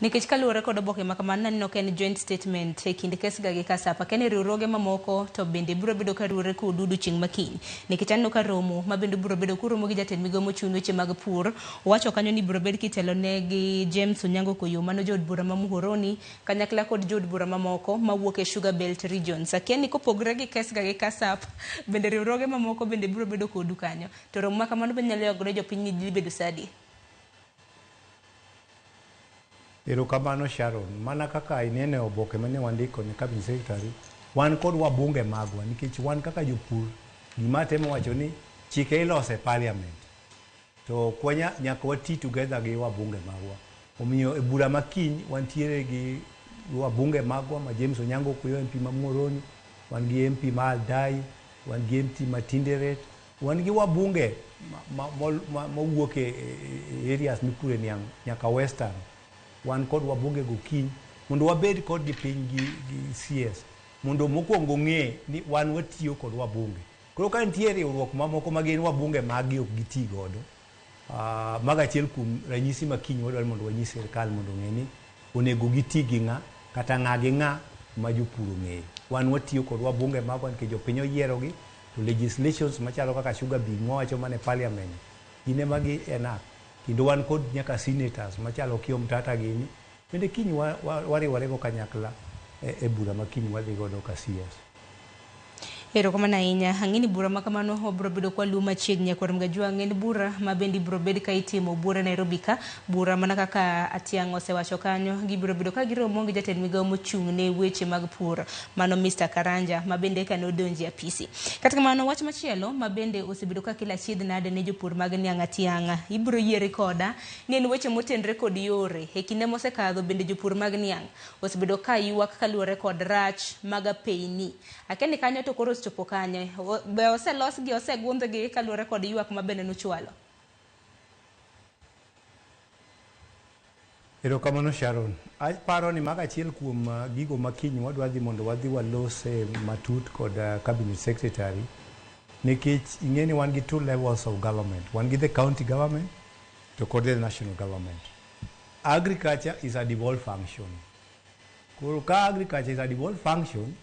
S1: Nikech kaluwore kod oboke ma kamano naneno ka en joint statement e kind Kesga gi Kasap ka ne riwruoge mamoko to bende biro bedo ka riwore kodudu chieng' makiny nikech aneno ka romo ma bende biro bedo kuromo gi jatend migawo mochung' weche mag pur wacho kanyo ni biro bed kitelo ne gi James Onyango Koyo mano jood bura ma Muhoroni kanyakla kod jood bura mamoko mawuok e Sugar Belt regions. Akiani kopogre gi Kesga gi Kasap bende riwruoge mamoko bende biro bedo kodu kanyo to romo ma kamano bende nyalo yagore jopiny ni bedo sadi.
S2: Erokamano Sharon, mana kaka inene oboke mane wandiko ne cabinet secretary, wan kod wabunge magwa nikech wan kaka jopur gima temo wacho ni chike ilose parliament. To kwanya nyaka wati together gi wabunge magwa. Omiyo e bura makiny wantiere gi wabunge magwa ma James Onyango Kuyo MP ma Muhoroni, wan gi MP ma Aldai, wan gi MP ma Tinderet, wan gi wabunge mawuok e areas mipure niang' nyaka western. Wan kod wabunge gokiny mondo wabed kod gi piny gi CS mondo mokwongo ng'e ni wan watiyo kod wabunge. Koro ka nitie riwruok mamoko ma gin wabunge magi ok giti godo, maga achiel kuom ranyisi makiny wadwaro mondo wanyis sirkal mondo ng'e ni onego giti gi ng'a kata ng'a gi ng'a ma jopur ong'eyo. Wan watiyo kod wabunge magwa nikech jopiny oyierogi, to legislations machalo kaka sugar bill mwawacho mane parliament gine magi enact. Kendo wan kod nyaka senators machalo Kiyo Mtata gini, bende kiny wariwore go kanyakla e bura makiny wadhi godo ka CS.
S1: Erokamano ahinya. Ang'eni bura ma kamano obro bedo kwa luma chiegni Kwarim Gajua. Ang'eni bura ma bendi bro bed ka itimo bura Nairobi ka bura mana kaka Atiang' osewacho kanyo, gibiro bedo ka giromo gi jatend migawo mochung' ne weche mag pur mano Mr. Karanja ma bende ka nodonji apisi. Kata kamano wach machielo ma bende osebedo ka kila chiedh nade ne jopur mag Niang' Atiang'a ibiro yiere koda ni en weche motenre kod yore e kinde mosekadho. Bende jopur mag Niang' osebedo ka ywak kaluwore kod rach mag apeyni. Akeni kanyo to koro chopo kanye be oselos gi osegundh gi kaluwore kod ywak ma bende nochwalo.
S2: Erokamano Sharon, aparo ni maga achiel kuom gigo makiny wadwa dhi mondo wadhi walose matut kod cabinet secretary, nikech ing'eni wan gi two levels of government. Wan gi the county government to kod the national government. Agriculture is a devolved function. Koro ka agriculture is a devolved function,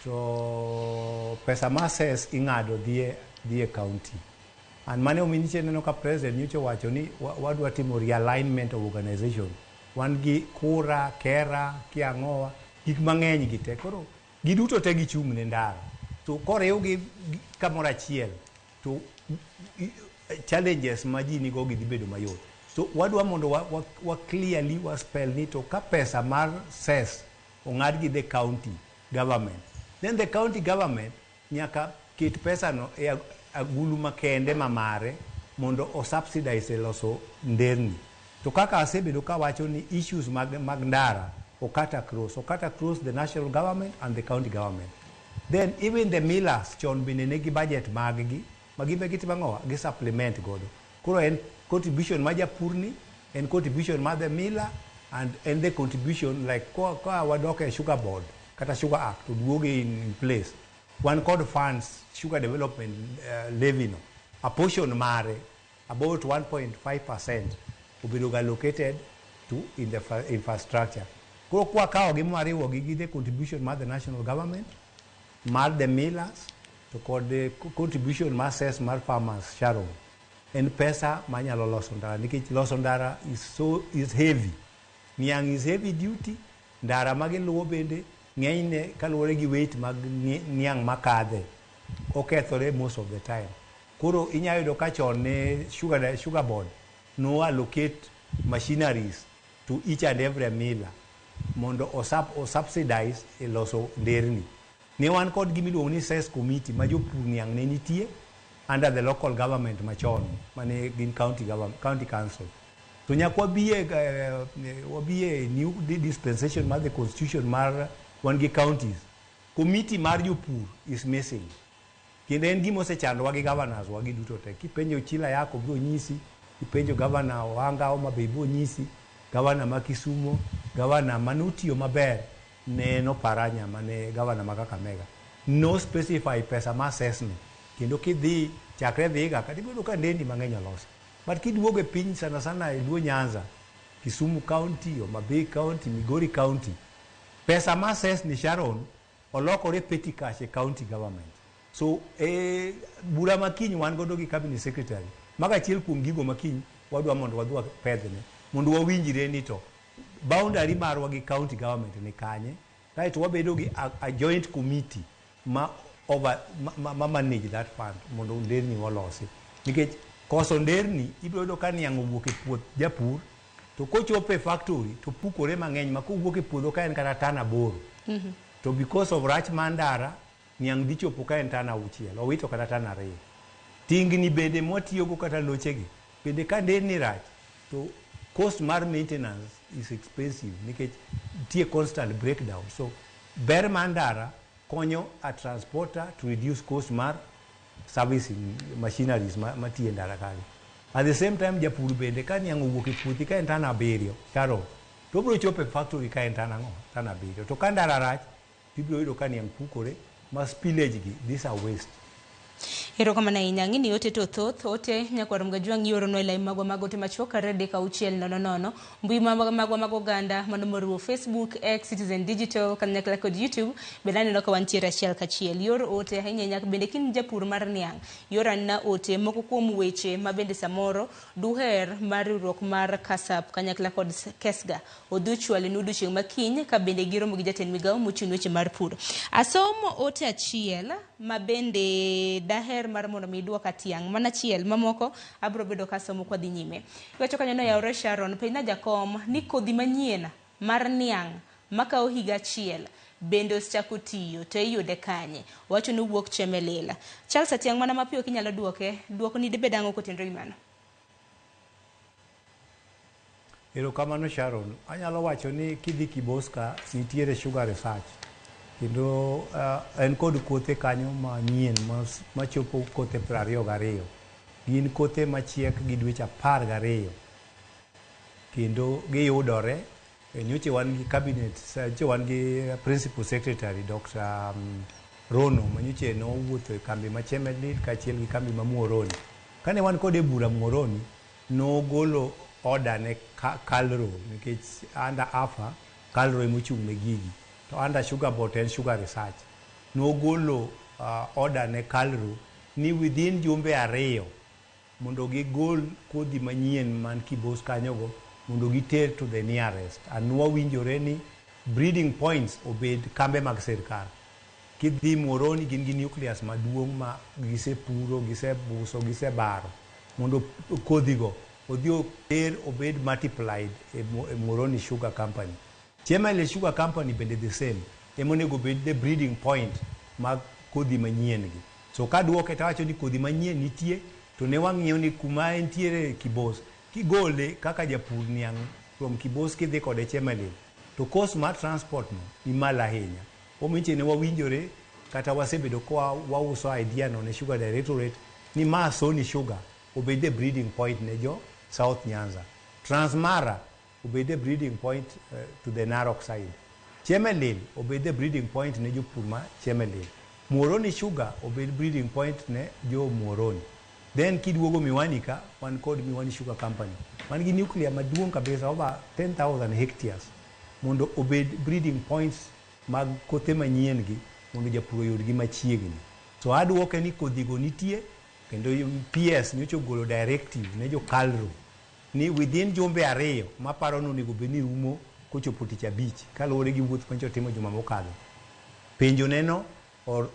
S2: to pesa ma cess ing'ado dhie county. And mane ominiche neno ka president nyocha wacho ni wadwa timo realignment of organization. Wan gi Kura, Kera, Kiang'owa, gik mang'eny gi te. Koro giduto te gichung' ne ndara. To koriw gi kamoro achiel, to challenges ma ji nigo gi dhi bedo mayot. So wadwa mondo wa clearly wa spell ni to ka pesa mar cess ong'ad gi the county government, then the county government nyaka ket pesa no e agulu makende mamare mondo o subsidize loso nderni. To kaka asebedo ka wacho ni issues mag ndara okata cross the national government and the county government. Then even the millers chon bende negi budget maggi magibe gitimo ang'o gi supplement godo. Koro en contribution ma japurni, en contribution ma the miller, and the contribution like ko wadoke sugar board kata sugar act to duoge in place. One called funds sugar development levy no, a portion mare about 1.5% will be allocated to in the infrastructure. Koro kwa kao gi mariwo gi the contribution ma the national government, mar the millers, to call the contribution ma cess mar farmers Sharon. And pesa manyalo loso ndara nikech loso ndara is heavy. Niang' is heavy duty. Ndara magiluwo bende ng'enyne kaluwore gi weight mag niang' makadhe okethore most of the time. Koro inyayudo ka chon ne sugar board no allocate machineries to each and every miller mondo o subsidize e loso nderni. Ne wan kod gimiluongo ni cess committee ma jopur Niang' ne nitie under the local government machon mane gin county council. To nyaka wabie new dispensation mar the constitution mar wan gi counties. Committee mar jopur is missing. Kendo en gima osechando wa gi governors wagi duto te. Kipenjo Chila Yako biro nyisi, kipenjo governor Wanga Homa Bay biro nyisi, governor ma Kisumo, governor Manutiyo maber Neno Paranya mane governor ma Kakamega. No specify pesa ma cess ne. Kendo kidhi chakre dhiga kata ibedo ka ndendi mang'eny olosi. But kiduogo e piny sana e luo Nyanza, Kisumu County, Homa Bay County, Migori County, pesa ma cess ni Sharon olokore petty cash e county government. So bura makiny wan godo gi cabinet secretary. Maga achiel kuom gigo makiny wadwa mondo wadwa pedhne mondo wawinjre ni to boundary marwa gi county government ni kanye, kaito wabedo gi a joint committee ma manage that fund mondo nderni walosi. Nikech koso nderni ibiro ka Niang' owuok e puoth japur to kochope factory to pukore mang'eny ma kowuok e puodho ka en kata tan 8 to because of rach mandara niang' dhi chopo ka en tan 6 owito kata tan 2 tingni bende mwatiyogo kata lochegi bende ka nderni rach to cost mar maintenance is expensive nikech tie constant breakdown. So ber mandara konyo a transporter to reduce cost mar servicing machineries matie ndara kagi. At the same time japur bende ka niang' owuok e puothi ka en tan 7 charo to bro chope factory ka en tan 7 to ka ndara rach tibiro yudo ka niang' pukore ma spillage gi these are waste.
S1: Hero kama na inyangi ni yote to thoth ote nyakwaro mgajwang yoro no ila imagwa magote machoka rede ka uchiel nono mbui magwa magoganda manomoruo Facebook, X, Citizen Digital kanyakla kod YouTube bedani no ka wantiere achiel kachiel yoro ote hainya nyak bende kin japur mar niang' yoro na ote moko kuom weche mabende samoro duher mar riwruok mar Kasap kanyakla kod Kesga oduchwale nudu chieng' makiny ka bende giromo gi jatend migawo mochung' weche mar pur. Asomo ote achiel mabende daher mar mondo mi duoka tiang' mana chiel mamoko abro bedo kasomo kwa dhi nyime. Iwacho kanyo no yaore Sharon pina jakom ni kodhi manyien mar niang' makawo higa achiel bende osechako tiyo to iyude kanye wacho ni wuok Chemelela. Charles Atiang' mana mapiyo kinyalo duoko ni debe dango kotenre gi mano.
S2: Erokamano Sharon, anyalo wacho ni kidhi Kiboska nitiere sugar research kendo en kod kothe kanyo manyien machopo kothe 22 gin kothe machiek gi dweche 12 kendo giyudore nyoche wan gi cabinet nyoche wan gi principal secretary Dr. Rono manyoche nowuotho e kambi ma Chemelil kaachiel gi kambi ma Muhoroni. Kane wan kod e bura Muhoroni nogolo order ne Kalro nikech under AFA Kalro emochung' ne gigi to under Sugar Board and Sugar Research nogolo order ne Kalro ni within jumbe 2 mondo gigol kodhi manyien man Kibos kanyogo mondo giter to the nearest and wawinjore ni breeding points obed kambe mag sirkal. Kidhi Muhoroni gin gi nucleus maduong' ma gisepuro gisebuso gisebaro mondo kodhigo odhi oter obed multiplied e Muhoroni Sugar Company. Chemelil Sugar Company bende the same emonego bed the breeding point mag kodhi manyien gi. So kaduoke tawacho ni kodhi manyien nitie to ne wang'iyo ni kuma entiere Kibos kigole kaka japur niang' from Kibos kidhi kode Chemelil to cost mar transport no ni malo ahinya. Omiche ne wawinjore kata wasebedo kwa wauso idea no ne Sugar Directorate ni ma Sony Sugar obed the breeding point ne jo South Nyanza. Transmara obed the breeding point to the Narok side. Chemelil obed the breeding point ne jo Purma Chemelil. Muhoroni Sugar obed breeding point ne jo Muhoroni. Then kidwogo Miwani ka wan kod Miwani Sugar Company. Man gi nuclear maduong' kabisa over 10,000 hectares mondo obed breeding points mag kothe manyien gi mondo japur oyud gi machiegni. So adwoke ni kodhigo nitie kendo PS nyocha ogolo directive ne jo Kalro ni within jumbe 2 maparo no nego beni rumo kochopo tich abich kaluwore gi wuoth manyo timo juma mokalo. Penjo neno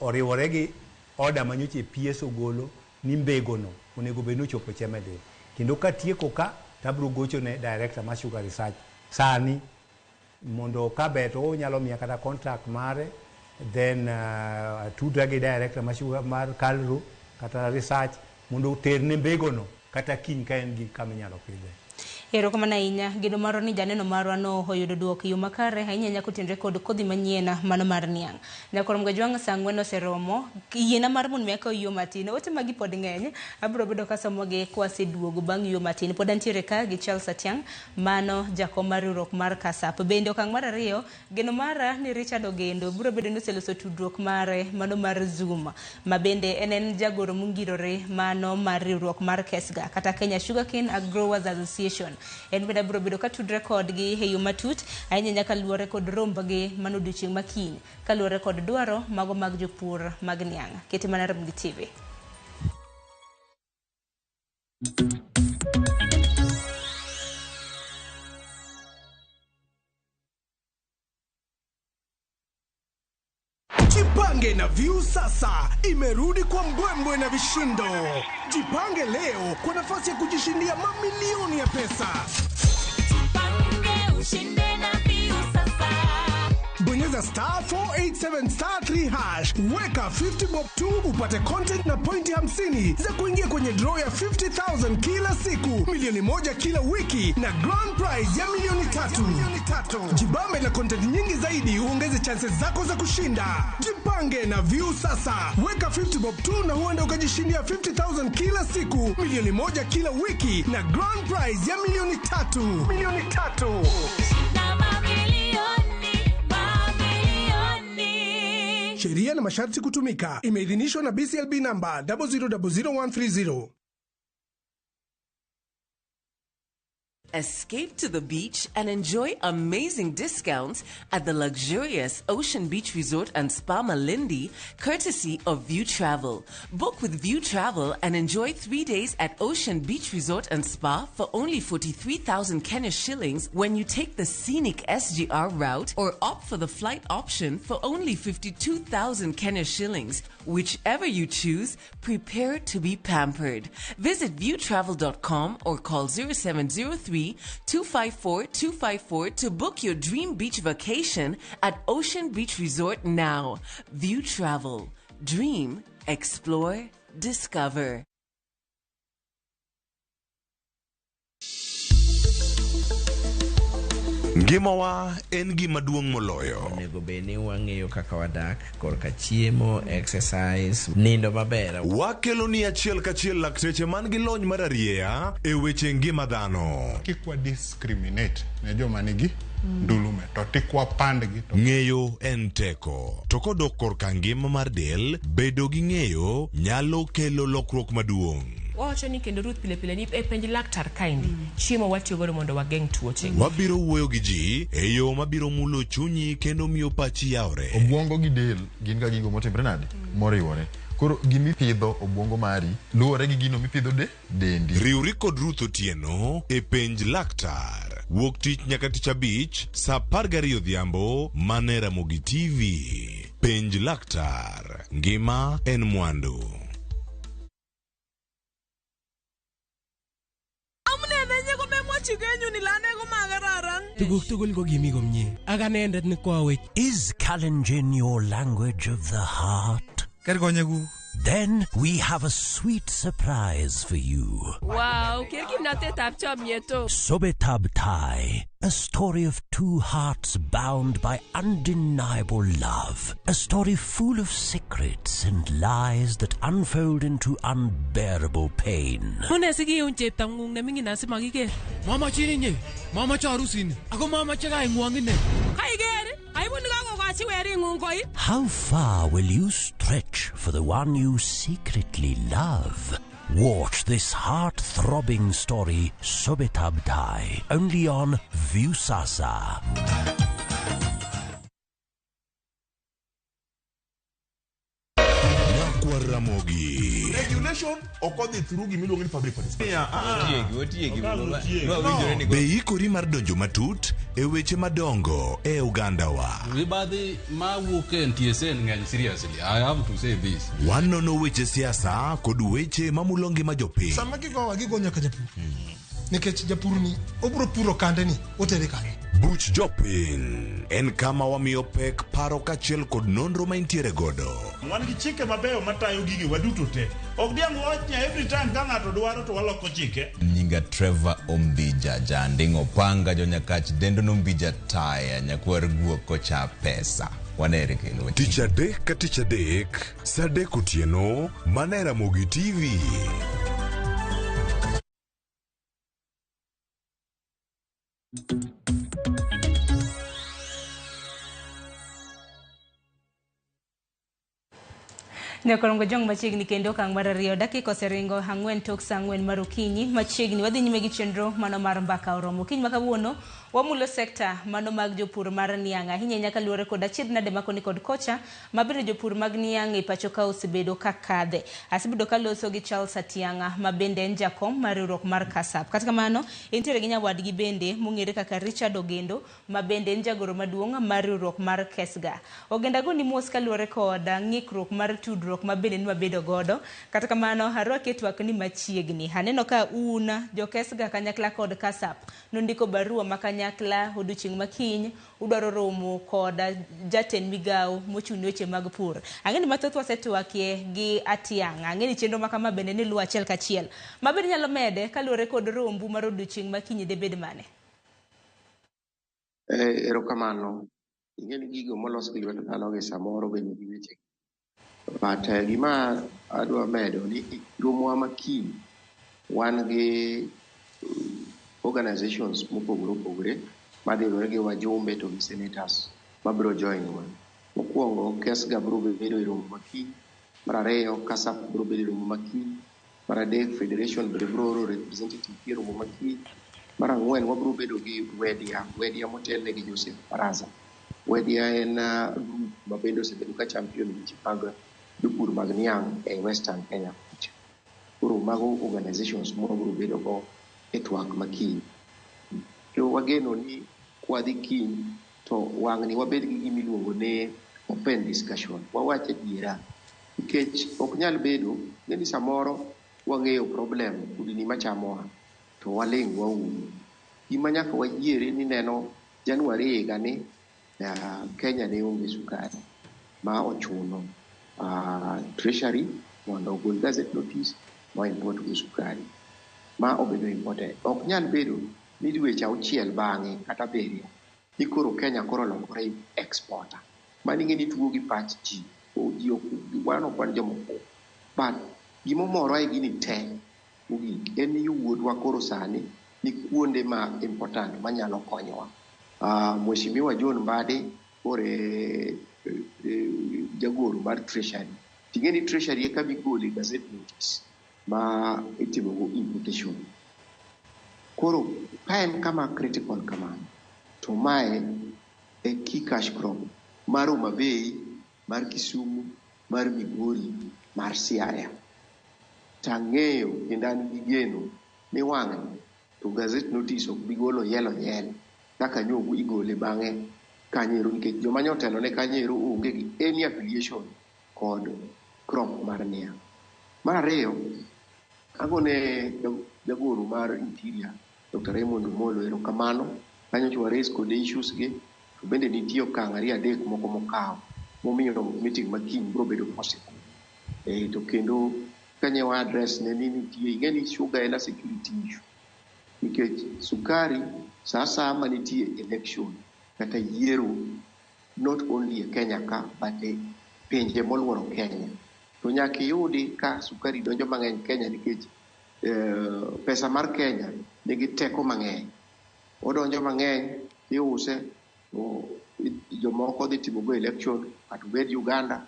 S2: oriwore gi order manyoche PS ogolo ni mbego no onego beni ochopo Chemelil. Kendo katieko ka tabro gocho ne director mar Sugar Research sani mondo kabeto onyalo miya kata contract mare then tudra gi director mar Sugar mar Kalro kata research mondo terne mbego no kata kiny ka en gi kaminyalo pidhe.
S1: Hero kama na inya gido maro ni janeno marwa no hoyudo duoko yo makare hainya nyako tendre kod kodhi manyiena mano mar niang'. Nyakoro mgajwang' sangweno seromo yiena mar mun meka yo matin ote magi pod ng'eny abro bedo kasomo gi kwase duogo bang' yo matin pod antiere ka gi Charles Atiang' mano jakom mar riwruok mar Kasap bende okang' mar 2 geno mara ni Richard Ogendo bro bedo ni oseloso tudruok mare mano mar Zoom ma bende en jagoro mungirore mano mar riwruok mar Kesga kata Kenya Sugarcane Growers Association en benda bro bedo ka tudre kod gi heyo matut ahinya nyaka luore kod romba gi mano odiochieng' makiny kaluore kod dwaro mago mag jopur mag niang'. Kete mana Ramogi TV.
S5: Jipange na View sasa imerudi kwa mbwembwe na vishindo. Jipange leo kwa nafasi ya kujishindia mamilioni ya pesa. Bonyeza star 487 star 3 hash. Weka 50 bob tu upate content na pointi 50 za kuingia kwenye draw ya 50,000 kila siku, milioni 1 kila wiki na grand prize ya milioni 3. Jibambe na content nyingi zaidi uongeze chances zako za kushinda. Jipange na View sasa. Weka 50 bob tu na huenda ukajishindia 50,000 kila siku, milioni 1 kila wiki na grand prize ya milioni 3. Sheria na masharti kutumika. Imeidhinishwa na BCLB namba 0000130.
S6: Escape to the beach and enjoy amazing discounts at the luxurious Ocean Beach Resort and Spa Malindi, courtesy of View Travel. Book with View Travel and enjoy 3 days at Ocean Beach Resort and Spa for only 43,000 Kenya shillings when you take the scenic SGR route, or opt for the flight option for only 52,000 Kenya shillings. Whichever you choose, prepare to be pampered. Visit viewtravel.com or call 0703-254-254 to book your dream beach vacation at Ocean Beach Resort now. View Travel. Dream, explore, discover.
S7: Ngimawa en gima duong' moloyo.
S8: Nego beni wang'eyo kaka wadak, korka chiemo, exercise, nindo maber.
S7: Wakelo ni achiel kachiel lakteche man gi lony mar arieya e weche ngima dhano.
S9: Kikwa discriminate ne joma nigi ndulume to tikwa pandgi to
S7: ng'eyo en teko. To kodok korka ngima mar del, bedo gi ng'eyo nyalo kelo lokruok maduong'.
S10: Wacho ni kendo Ruth pile pile ni e penj laktar kaindi chiemo watiyo godo mondo wageng' tuoche.
S7: Wabiro wuoyo gi ji e yo mabiro mulo chunyi kendo miyo pachi yawre.
S11: Obwongo gi del gin ga gigo motimre nade moriwore. Koro gimipidho obwongo mari luwore gi gino mipidho dendi.
S7: Riwri kod Ruth Otieno e penj laktar. Wuok tich nyaka tich abich saa 12 odhiambo mane Ramogi TV. Penj laktar. Ngima en mwandu.
S12: Is Kalenjin your language of the heart? Then we have a sweet surprise for you.
S10: Wow,
S12: Sobetab Thai, a story of two hearts bound by undeniable love. A story full of secrets and lies that unfold into unbearable pain.
S10: Mama chini mama charusini ako mama chaka ngwangine.
S12: How far will you stretch for the one you secretly love? Watch this heart-throbbing story, Sobetab Thai, only on Viusasa.
S7: Ramogi.
S11: Regulation okodi through gimiluongo ni public participation.
S7: Be ikori mar donjo matut e weche madongo e Uganda wa.
S3: Ribadhi ma wuke NTSN ng'eny seriously. I have to say this.
S7: Wanono weche siasa kod weche mamulongi majopiny.
S13: Sama gigowa gigo nyaka japur. Nikech japur ni obro puro kande ni otere kanye.
S7: Buch jopiny en kama wamiyo pek paro kachiel kod nonro ma intiere godo.
S14: Wan gi chike mabeyo matayo gigi waduto te. Ok diang' wachnya every time ka ng'ato dwaro to waloko chike.
S15: Nyinga Trevor Ombija jandingo panga jo Nyakach dendo nombija taya nyakwar guok kocha pesa. Wanere kelo.
S7: Tich adek ka tich adek, saa 3 otieno, mane Ramogi TV.
S1: Nyakorongo jong machiegni kendo kang mar ariyo dakika oseringo ang'wen tok saa 4 mar okinyi machiegni wadhi nyime gi chenro mano mar mbaka oromo kiny makawuono wamulo sekta mano mag jopur mar niang' ahinya nyaka luore kod achiedh nade makoni kod kocha mabiro jopur mag niang' e pacho ka osebedo kakadhe asebedo kaloso gi Charles Atiang'a mabende en jakom mar riwruok mar Kasap. Kata kamano entiere gi nyawadgi bende mong'ere kaka Richard Ogendo mabende en jagoro maduong' mar riwruok mar Kesga. Ogenda go ni mos kaluore kod ng'ikruok mar tudruok pogruok mabende ni wabedo godo. Kata kamano harwake twak ni machiegni. Haneno ka una jokesga kanyakla kod kasap nondiko barua makanyakla odiochieng' makiny udwaro romo kod jatend migao mochung' weche mag pur. Ang'eni mathoth wasetwakie gi Atiang'. Ang'eni chenro makama bende ni luwo achiel kachiel. Mabende nyalo mede kaluwore kod rombu mar odiochieng' makiny debed mane?
S16: Erokamano. Ing'eni gigo molos gi lwedo dhano gi samoro bende gi weche. But gima adwa medo ni romowa makiny wan gi organizations mopogore opogore madhirore gi wajumbe to gi senators mabiro join wa. Mokwongo KESGA biro bedo e romo makiny. Mar ariyo KASAP biro bedo e romo makiny. Mar adek Federation biro oro representative e romo makiny. Mar ang'wen wabiro bedo gi Wedia motelne gi Joseph Baraza. Wedia en group mabende osebedo ka champion weche mag jopur mag niang' e Western Kenya. Koro mago organizations mabiro bedo go e twak makiny. To wageno ni kwadhi kiny to wang'ni wabed gi gimiluongo ne open discussion. Wawach adiera nikech ok nyal bedo ni samoro wang'eyo problem kudni machamowa to waling waumo. Gima nyaka wayiere ni neno January higa ni Kenya ne onge sukari ma ochuno treasury mondo ogol gazette notice ma import go sukari ma obedo important. Ok nyal bedo ni dweche 6 bang'e kata 7 ni koro Kenya koro lokore exporter. Mani ng'eni tuo gi pach ji wano kwan jomoko. But gimomoro e gini te mogik en ni wuodwa koro sani ni kuonde ma important manyalo konyowa. Mheshimiwa John Mbadi ore jagoro mar treasury. Ting'eni treasury e kabi gole gazette notice ma itimo go importation. Koro ka en kama critical kamano to mae e key cash crop mar Homa Bay, mar Kisumu, mar Migori, mar Siaya. Tang'eyo kendo an gi geno ni wang'ni to gazette notice ok bi golo yelo kaka nyogu igole bang'e Kanyero nikech joma nyotelo ne Kanyero onge gi any affiliation kod crop mar niang'. Mar ariyo agone jagoro mar interior Dr. Raymond Omolo erokamano kanyo wa raise kod issues gi to bende nitie okang' 2-3 moko mokawo momiyo meeting makiny biro bedo possible. To kendo kanyo wa address ne ni nitie ing'eni sugar en a security issue nikech sukari sasa manitie election kata yiero not only e Kenya ka but e pinje moluoro Kenya to nyaka yudi ka sukari donjo mang'eny Kenya nikech pesa mar Kenya nigi teko mang'eny. Odonjo mang'eny iuse jomoko dhi timo go election kata obed Uganda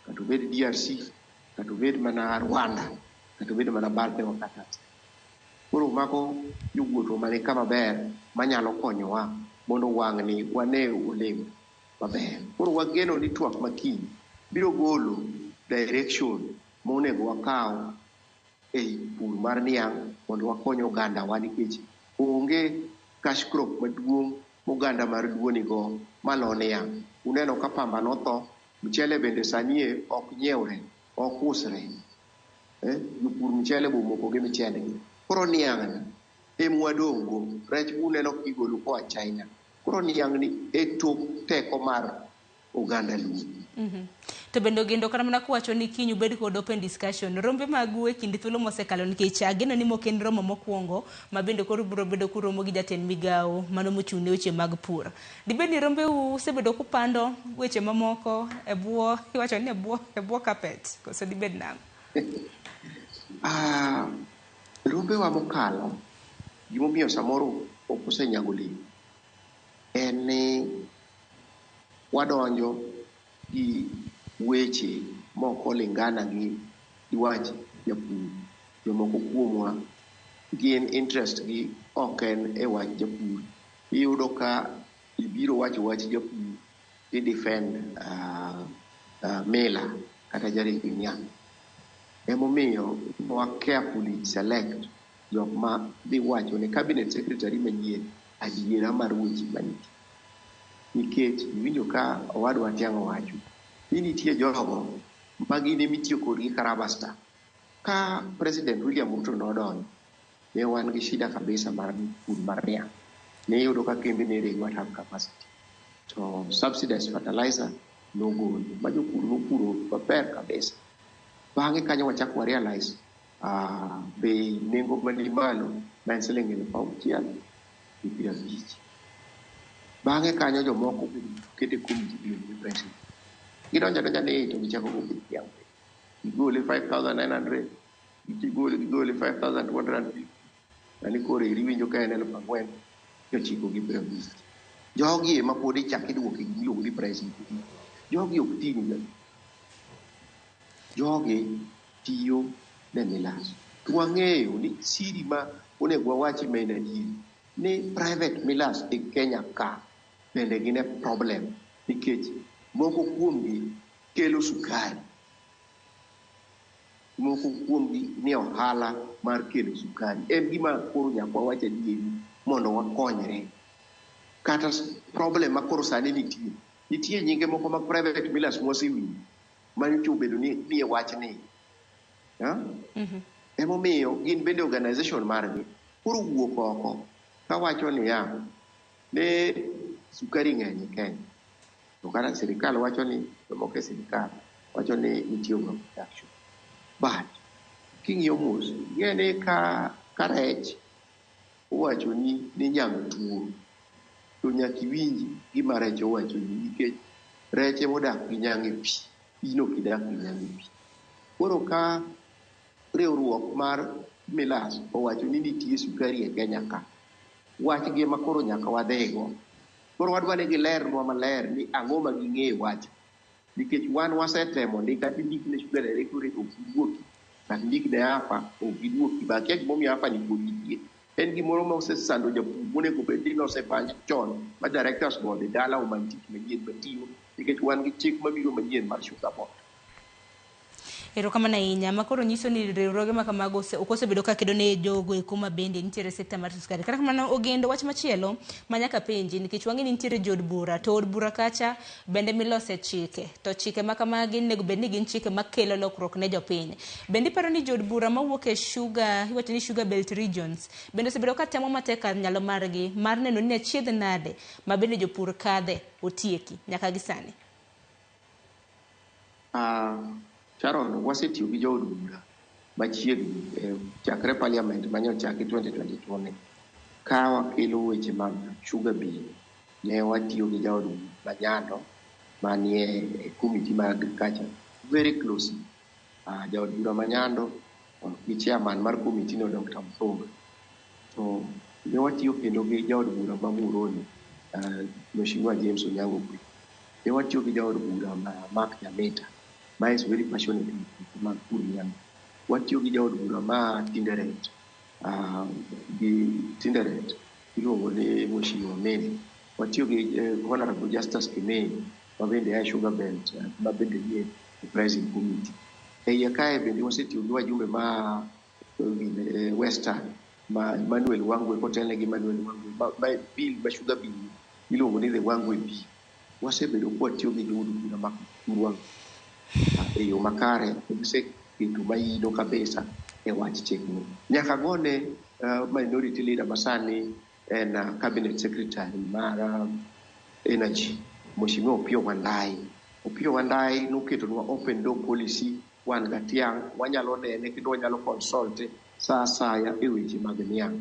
S16: kata obed DRC kata obed mana Rwanda kata obed mana Balpe wakata. Koro mago jowuotho mane kama ber manyalo konyowa mondo wang'ni wane olemo maber. Koro wageno ni twak makiny biro golo direction monego wakaw e pur mar niang' mondo wakony oganda wa nikech onge cash crop maduong' moganda mar duoni go malo niang'. Uneno ka pamba notho, mchele bende sanie ok nyiewre, ok usre. Jopur mchele bomoko gi michele gi. Koro niang' emwadongo rech uneno kigolo koa China. Koro niang' ni e tok teko mar oganda luo.
S1: To bende gendo kana mana kuwacho ni kiny ubed kod open discussion rombe magu e kinde thuolo mosekalo nikech ageno ni moken romo mokwongo ma bende koro biro bedo kuromo gi jatend migao mano mochung' ne weche mag pur. Dibed ni rombe usebedo kupando weche mamoko e bwo iwacho ni e bwo carpet koso dibed nang'o?
S16: Rombe wa mokalo gimomiyo samoro ok osenyago lemo en ni wadonjo gi weche moko lingana gi wach japur. Jomoko kuomwa gin interest gi ok en e wach japur. Iyudo ka ibiro wacho wach japur i defend mila kata jaring niang'. Emomiyo wa carefully select jok ma dhi wacho ne cabinet secretary manyien adiera mar weche manitie. Nikech winjo ka owadwa Atiang' wacho ni nitie jogo magi ne mitiyo kodgi karabasta. Ka President William Ruto nodonjo, ne wan gi shida kabisa mar pur mar niang'. Ne yudo ka kembe ne rego at half capacity. To subsidized fertilizer nogol, ma jopur nopuro maber kabisa. Bang'e kanyo wachako wa realize bei nengo mani malo ma en siling 650. Bang'e kanyo jomoko kete komiti gi president. Gidonjo ne to gichako go pith dhiang'. Gigole 5,900, gigole 5,250. Ani kore riwinjo ka en 4,000 jochiko gi 50. Jogi ema pod ichako iduoko giluongo ni president. Jogi ok ting'ga. Jogi tiyo ne milas. Wang'eyo ni siri ma onego wawachi ma en adieri ni private milas e Kenya ka bende gin e problem nikech moko kuomgi kelo sukari. Moko kuomgi ni ohala mar kelo sukari. En gima koro nyaka wawachi adieri mondo wakonyre. Kata problem ma koro sani nitie nyinge moko mag private milas mwasewinjo manyicho bedo ni e wach ni. Emomiyo gin bende organization margi koro wuok oko kawacho ni ne sukari ng'eny e Kenya. To kata sirikal wacho ni moko e sirikal wacho ni nitie production. But king'iyo mos ng'ene ka rech owacho ni nyang' tuo to nyaka iwinji gima rech owacho ni nikech rech emodak gi nyang' e pi, in ok idak gi nyang' e pi. Koro ka riwruok mar milas owacho ni nitie sukari e Kenya ka, wach gi ema koro nyaka wadhigo. Koro wadwa ni gilernwa maler ni ang'o ma ging'eyo wach, nikech wan wasetemo ni kata ndik ne Sugar Directorate ok giduoki, kata ndik ne AFA ok giduoki. Ba kia gimomiyo AFA ni pod nitie. En gimoro ma osesando japur monego bed ni nosepany chon ma directors board dala omany tich manyien matiyo nikech wan gi chik mabiro manyien mar Sugar Board.
S1: Erokamano ahinya, ma koro nyiso ni riwruoge ma kamago ok osebedo ka kedo ne jogo eko ma bende nitiere sekta mar sukari. Kata kamano Ogendo, wach machielo ma nyaka penji nikech wang'e ni nitiere jod bura, to od bura kacha bende milose chike, to chike ma kamagi nego bed ni gin chike makelo lokruok ne jopiny. Bende iparo ni jod bura mawuok e iwacho ni Sugar Belt Regions bende osebedo ka temo matek nyalo margi mar neno ni achiedh nade ma bende jopur kadhe otieki nyaka gi sani.
S16: Sharon, wasetiyo gi jood bura machiegni chakre parliament manyochaki 2022 ni ka wakelo weche mag sugar bill. Ne watiyo gi jaod bura Manyando manie committee mar agriculture very closely. Jaod bura Manyando gi chairman mar committee no Dr. Mthonga. To ne watiyo kendo gi jaod bura ma Muhoroni Mheshimiwa James Onyango Gwe. Ne watiyo gi jaod bura Mark Nyamita ma is very passionate mag pur niang'. Watiyo gi jaod bura ma Tinderet iluongo ni Mheshimiwa Meli. Watiyo gi Honorable Justus Kimei ma bende ae Sugar Belt ma bende nie Pricing Committee. Eiye kae bende wasetiyo gi wajumbe ma Western ma Emmanuel Wangwe kotelne gi Emmanuel Wangwe bill ma Sugar Bill iluongo ni the Wangwe Bill. Wasebedo kwatiyo gi jood bura ma Murwang e yo makare giseketo maino kabisa e wach chikno. Nyaka gone minority leader masani en cabinet secretary mar energy Mheshimiwa Opiyo Wandayi. Opiyo Wandayi noketonwa open door policy, wan gatiang' wanyalo nene kendo wanyalo consult sa asaya e weche mag niang'.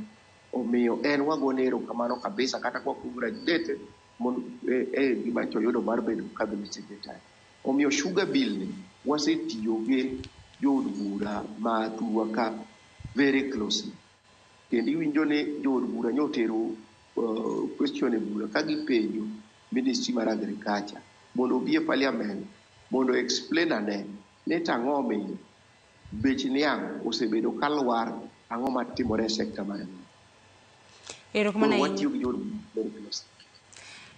S16: Omiyo en wagone erokamano kabisa kata kwa congratulate gima choyudo mar bedo cabinet secretary. Omiyo sugar bill ni wasetiyo gi jood bura ma Thurwa ka very closely. Kendo iwinjo ni jood bura nyotero question e bura ka gipenjo Ministry mar Agriculture mondo obi e parliament mondo explain ane ni tang'o omiyo bech niang' osebedo kalwar, ang'o matimore e sekta mar niang'. Watiyo gi jood bura very closely.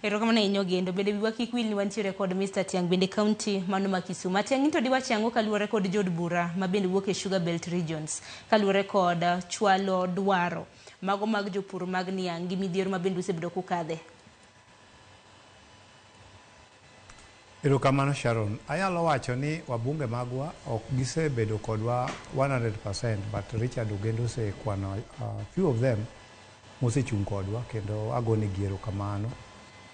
S1: Erokamano ahinya Ogendo. Bende biwa kik wil ni wantiere kod Mr. Tiang bende county mano ma Kisumu. Tiang into diwachi ang'o kaluwore kod jod bura ma bende wuok e Sugar Belt Regions kaluwore kod chwalo dwaro mago mag jopur mag niang' gi midhiero ma bende usebedo kukadhe?
S2: Erokamano Sharon. Anyalo wacho ni wabunge magwa ok gisebedo kodwa 100%, but Richard Ogendo osekwano few of them mosechung' kodwa kendo agone erokamano.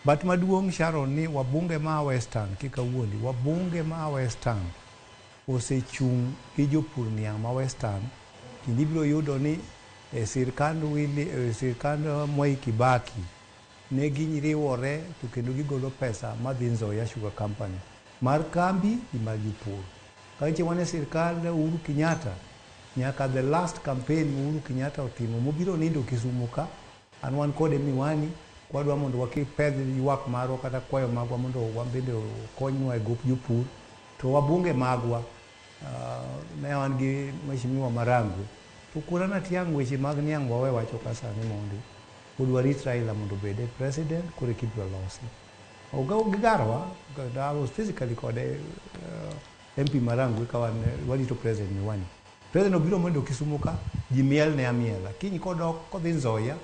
S2: But maduong' Sharon ni wabunge ma Western kika wuondi, wabunge ma Western osechung' gi jopur niang' ma Western, kendo ibiro yudo ni sirkand Mwai Kibaki ne giriwore to kendo gigolo pesa madhi Nzoia Sugar Company mar kambi gi mar jopur. Kaeto wane sirkand Uhuru Kenyatta nyaka the last campaign Uhuru Kenyatta otimo mobiro nindo Kisumu ka, an wan kode Miwani kwadwa mondo wakipedh ywak marwa kata kwayo magwa mondo wabende okonywa e gop jopur, to wabunge magwa ne wan gi Mheshimiwa Marangwe to kurana tiang' weche mag niang' wawe wacho ka sani mondo udwarit Raila mondo bede president kore kibro losi. Gigarwa, I was physically kode MP Marangwe kawan warito president Miwani. President obiro mondo Kisumu ka jimiel ne amiela. Kiny kodok kodhi Nzoia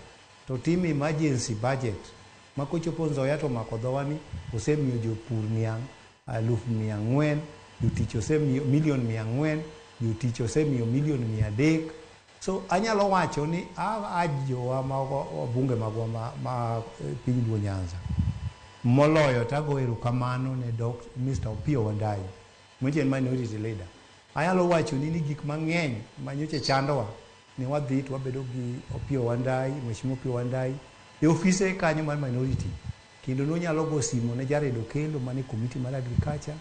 S2: to tim emergency budget. Makochopo Nzoia to mako dhowani osemiyo jopur niang' 400,000, jotich osemiyo $1,400,000, jotich osemiyo $300,000. So anyalo wacho ni ajowa wabunge magwa ma piny Luo Nyanza moloyo tago erokamano ne Mr. Opiyo Wandayi mwenye minority leader. Anyalo wacho ni gik mang'eny manyoche chandowa ni wadhi to wabedo gi Opiyo Wandayi, Mheshimiwa Opiyo Wandayi e ofise kanyo mar minority, kendo nonyalo go simo ne Jared Okello mane committee mar agriculture,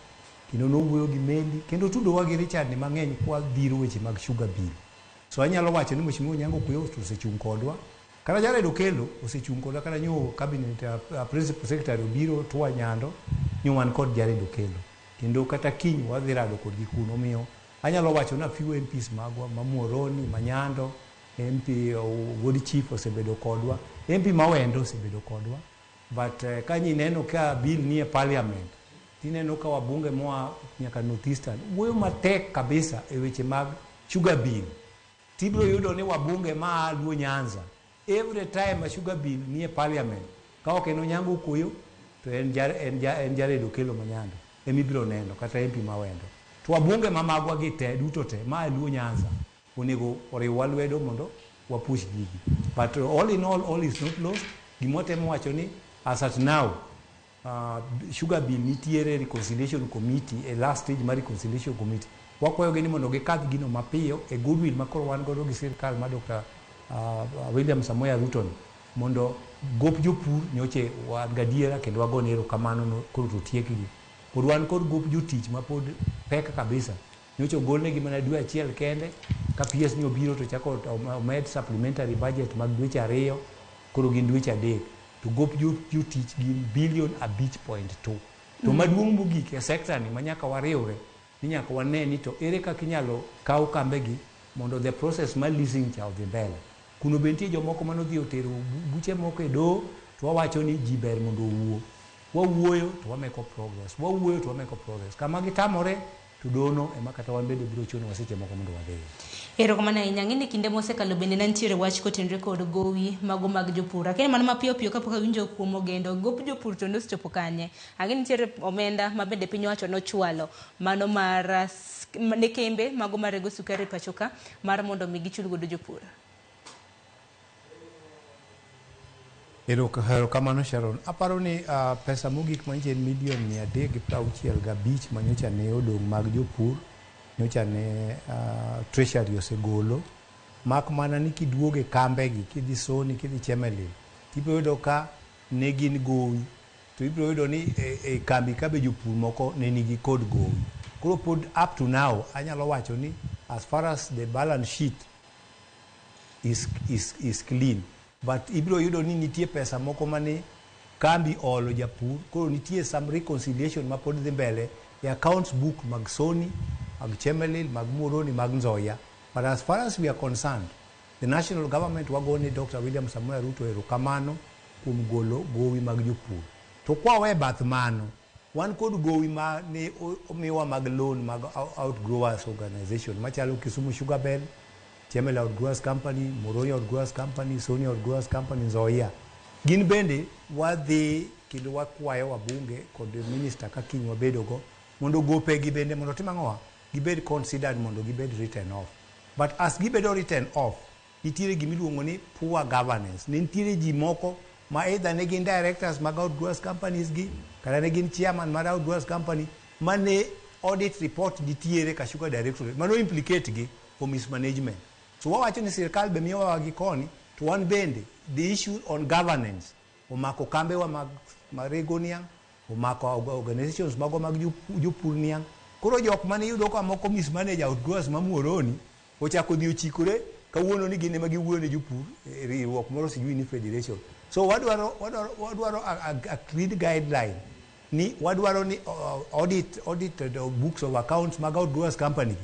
S2: kendo nowuoyo gi Mendi, kendo tudowa gi Richard ni mang'eny kwa dhiro weche mag sugar bill. So anyalo wacho ni Mheshimiwa Onyango Kuyo osechung' kodwa, kata Jared Okello osechung' kodwa, kata nyo cabinet principal secretary obiro Twa Nyando nyuwan kod Jared Okello, kendo kata kiny wadhi rado kod gikuno miyo anyalo wacho na few MPs magwa Mamuoroni, Manyando, MP Wodi Chief osebedo kodwa, MP Mawendo osebedo kodwa, but kanyi neno ka bill ni e parliament tineno ka wabunge moa nyaka North Eastern wuoyo matek kabisa e weche mag sugar bill. Tibro yudo ni wabunge ma Luo Nyanza every time a sugar bill ni e parliament ka ok en Onyango Kuyo to en Jared Okello Manyando emibiro neno kata MP Mawendo. To wabunge ma magwa gi te duto te ma Luo Nyanza onego oriw lwedo mondo wapush gigi. But all in all is not lost. Gimotemo wacho ni as at now sugar bill nitiere reconciliation committee, a last stage mar reconciliation committee. Wakwayo gini mondo gikadh gino mapiyo e goodwill makoro wan godo gi sirkal ma Dr. William Samoei Ruto mondo gop jopur nyoche wan gadiera kendo wagone erokamano koro to tiekgi. Pod wan kod gop jotich ma pod pek kabisa nyoche ogolnegi mana dwe achiel kende ka PS ni obiro to chako omed supplementary budget mag dweche 2 koro gin dweche 3 to gop jotich gin $5.2 billion. To maduong' mogik e sector ni manyaka wariwre ni nyaka wane ni to ere kaka inyalo kaw kambegi mondo the process mar leasing cha odhi mbele. Kuno bentie jomoko manodhi otero buche moko e do to wawacho ni ji ber mondo owuo. Wawuoyo to wameko progress. Wawuoyo to wameko progress. Kama gitamore to dono ema kata wan bende biro chuno waseche moko mondo wadhi.
S1: Erokamano ahinya. Ng'eni kinde mosekalo bende nantiere wach kotenre kod gowi mago mag jopur. Akeni mano mapiyo piyo kapok awinjo kuom Ogendo gop jopur to nosechopo kanye. Ang'eni nitiere omenda ma bende piny owacho nochwalo mano mar ne kembe mago marego sukari pachoka mar mondo mi gichul godo jopur.
S2: Erokamano Sharon. Aparo ni pesa mogik mantie $365 manyocha ne odong' mag jopur nyocha ne treasury osegolo, mak mana ni kiduoge kambegi kidhi Soni kidhi Chemelil tibiro yudo ka ne gin gowi, to ibiro yudo ni e kambi kabe jopur moko ne nigi kod gowi. Koro pod up to now anyalo wacho ni as far as the balance sheet is clean, but ibiro yudo ni nitie pesa moko mane kambi olo japur, koro nitie some reconciliation ma pod dhi mbele e accounts book mag Soni, mag Chemelil, mag Muoroni, mag Nzoia. But as far as we are concerned, the national government wagone Dr. William Samoei Ruto erokamano kuom golo gowi mag jopur. To kwa we bath mano, wan kod gowi ma ne omiwa mag loan mag outgrowers organization machalo Kisumu Sugar Bell, Chemelil Outgrowers Company, Muoroni Outgrowers Company, Soni Outgrowers Company, Nzoia. Gin bende wadhi kendo wakwayo wabunge kod minister ka kiny wabedogo mondo gopegi bende mondo tim ang'owa gibed considered mondo gibed written off. But as gibedo written off, nitiere gimiluongo ni poor governance. Nitiere ji moko ma either ne gin directors mag outgrowers companies gi kata ne gin chairman mar outgrowers company mane audit report nitiere ka Sugar Directorate mano implicate gi for mismanagement. So wawacho ni sirkal be miyo wagi koni to wan bende the issue on governance omako kambewa mag marego niang, omako organizations mago mag jopur niang. Koro jok mane yudo ka moko mismanage outgrowers mamuoroni ochako dhi ochikore kawuono ni gin ema giwuoyo jopur riwruok moro sijui ni federation. So wadwaro a clean guideline ni wadwaro ni audit the books of accounts mag outgrowers company.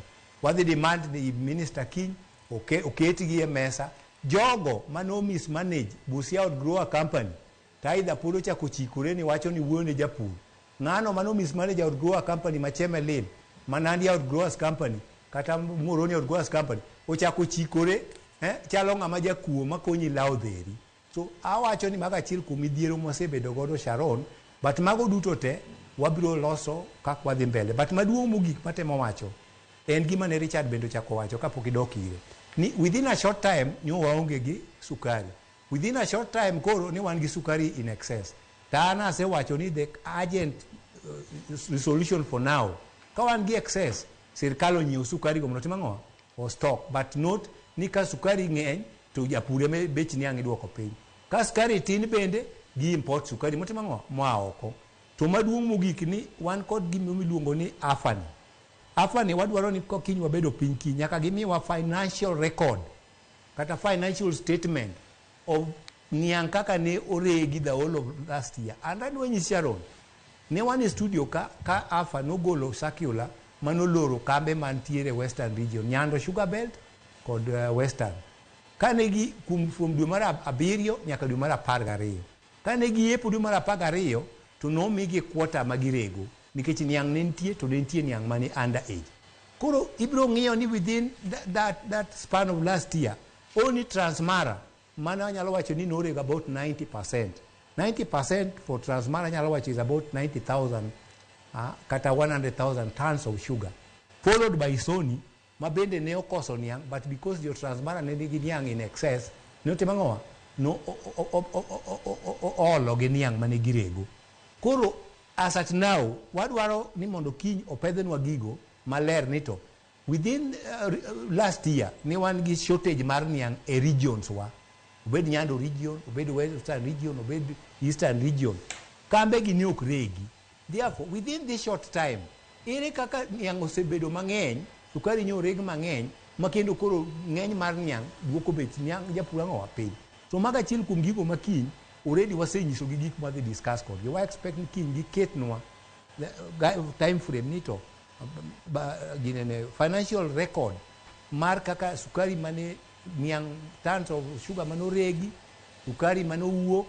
S2: Wadhi demand the minister King oketgi e mesa jogo mano mismanage Busia outgrower company taidha polo chako chikore ni wacho ni wuoyo ne japur. Ng'ano mano mismanage outgrower company macheme lin manandi outgrowers company kata Moroni outgrowers company ochako chikore chalo ng'ama jakuo makonyi lao dheri. So awacho ni maga achiel kuom midhiero mosebedo godo Sharon, but mago duto te wabiro loso kaka wadhi mbele. But maduong' mogik matemo wacho en gima ne Richard bendo chako wacho kapok idok ire ni within a short time nyo waonge gi sukari. Within a short time koro ni wan gi sukari in excess. Tana se wacho ni the urgent resolution for now ka wan gi excess sirkal onyiew sukari go mondo tim ang'o o stock, but not ni ka sukari ng'eny to japure me bech niang' idwoko piny. Ka sukari tin bende gi import sukari motim ang'o moa oko. To maduong' mogik ni wan kod gima miluongo ni afani. Afani wadwaro ni kiny wabedo piny kiny nyaka gimiwa financial record kata financial statement of niang' kaka ne oregi the whole of last year. And adwa nyisi Sharon, ne wan e studio ka AFA nogolo circular manoloro kambe mantiere Western region, Nyando Sugar Belt kod Western. Kane gi from dwe mar 7 nyaka dwe mar 12. Kane gi yepo dwe mar 12 to nomigi quota magirego nikech niang' ne nitie to ne nitie niang' mane under age. Koro ibro ng'iyo ni within that span of last year only Transmara mana anyalo wacho ni norego about 90%. 90% for Transmara anyalo wacho is about 90,000 kata 100,000 tons of sugar, followed by Sony ma bende ne okoso niang', but because your Transmara ne nigi niang' in excess ne otimo ang'owa no olo gi niang' mane girego. Koro as at now wadwaro ni mondo kiny opedhenwa gigo maler ni to within last year ni wan gi shortage mar niang' e regions wa, obed Nyando region, obed Western region, obed Eastern region, kambe gi ne ok regi. Therefore within this short time ere kaka niang' osebedo mang'eny, sukari nyo reg mang'eny makendo koro ng'eny mar niang' duoko bech niang' japur ang'owa piny. So maga achiel kuom gigo makiny already wasenyiso gi gik madhi discuss kodgi. Wa expect ni kiny giketnwa time frame ni to ginene financial record mar kaka sukari mane niang' tons of sugar manoregi, sukari manowuok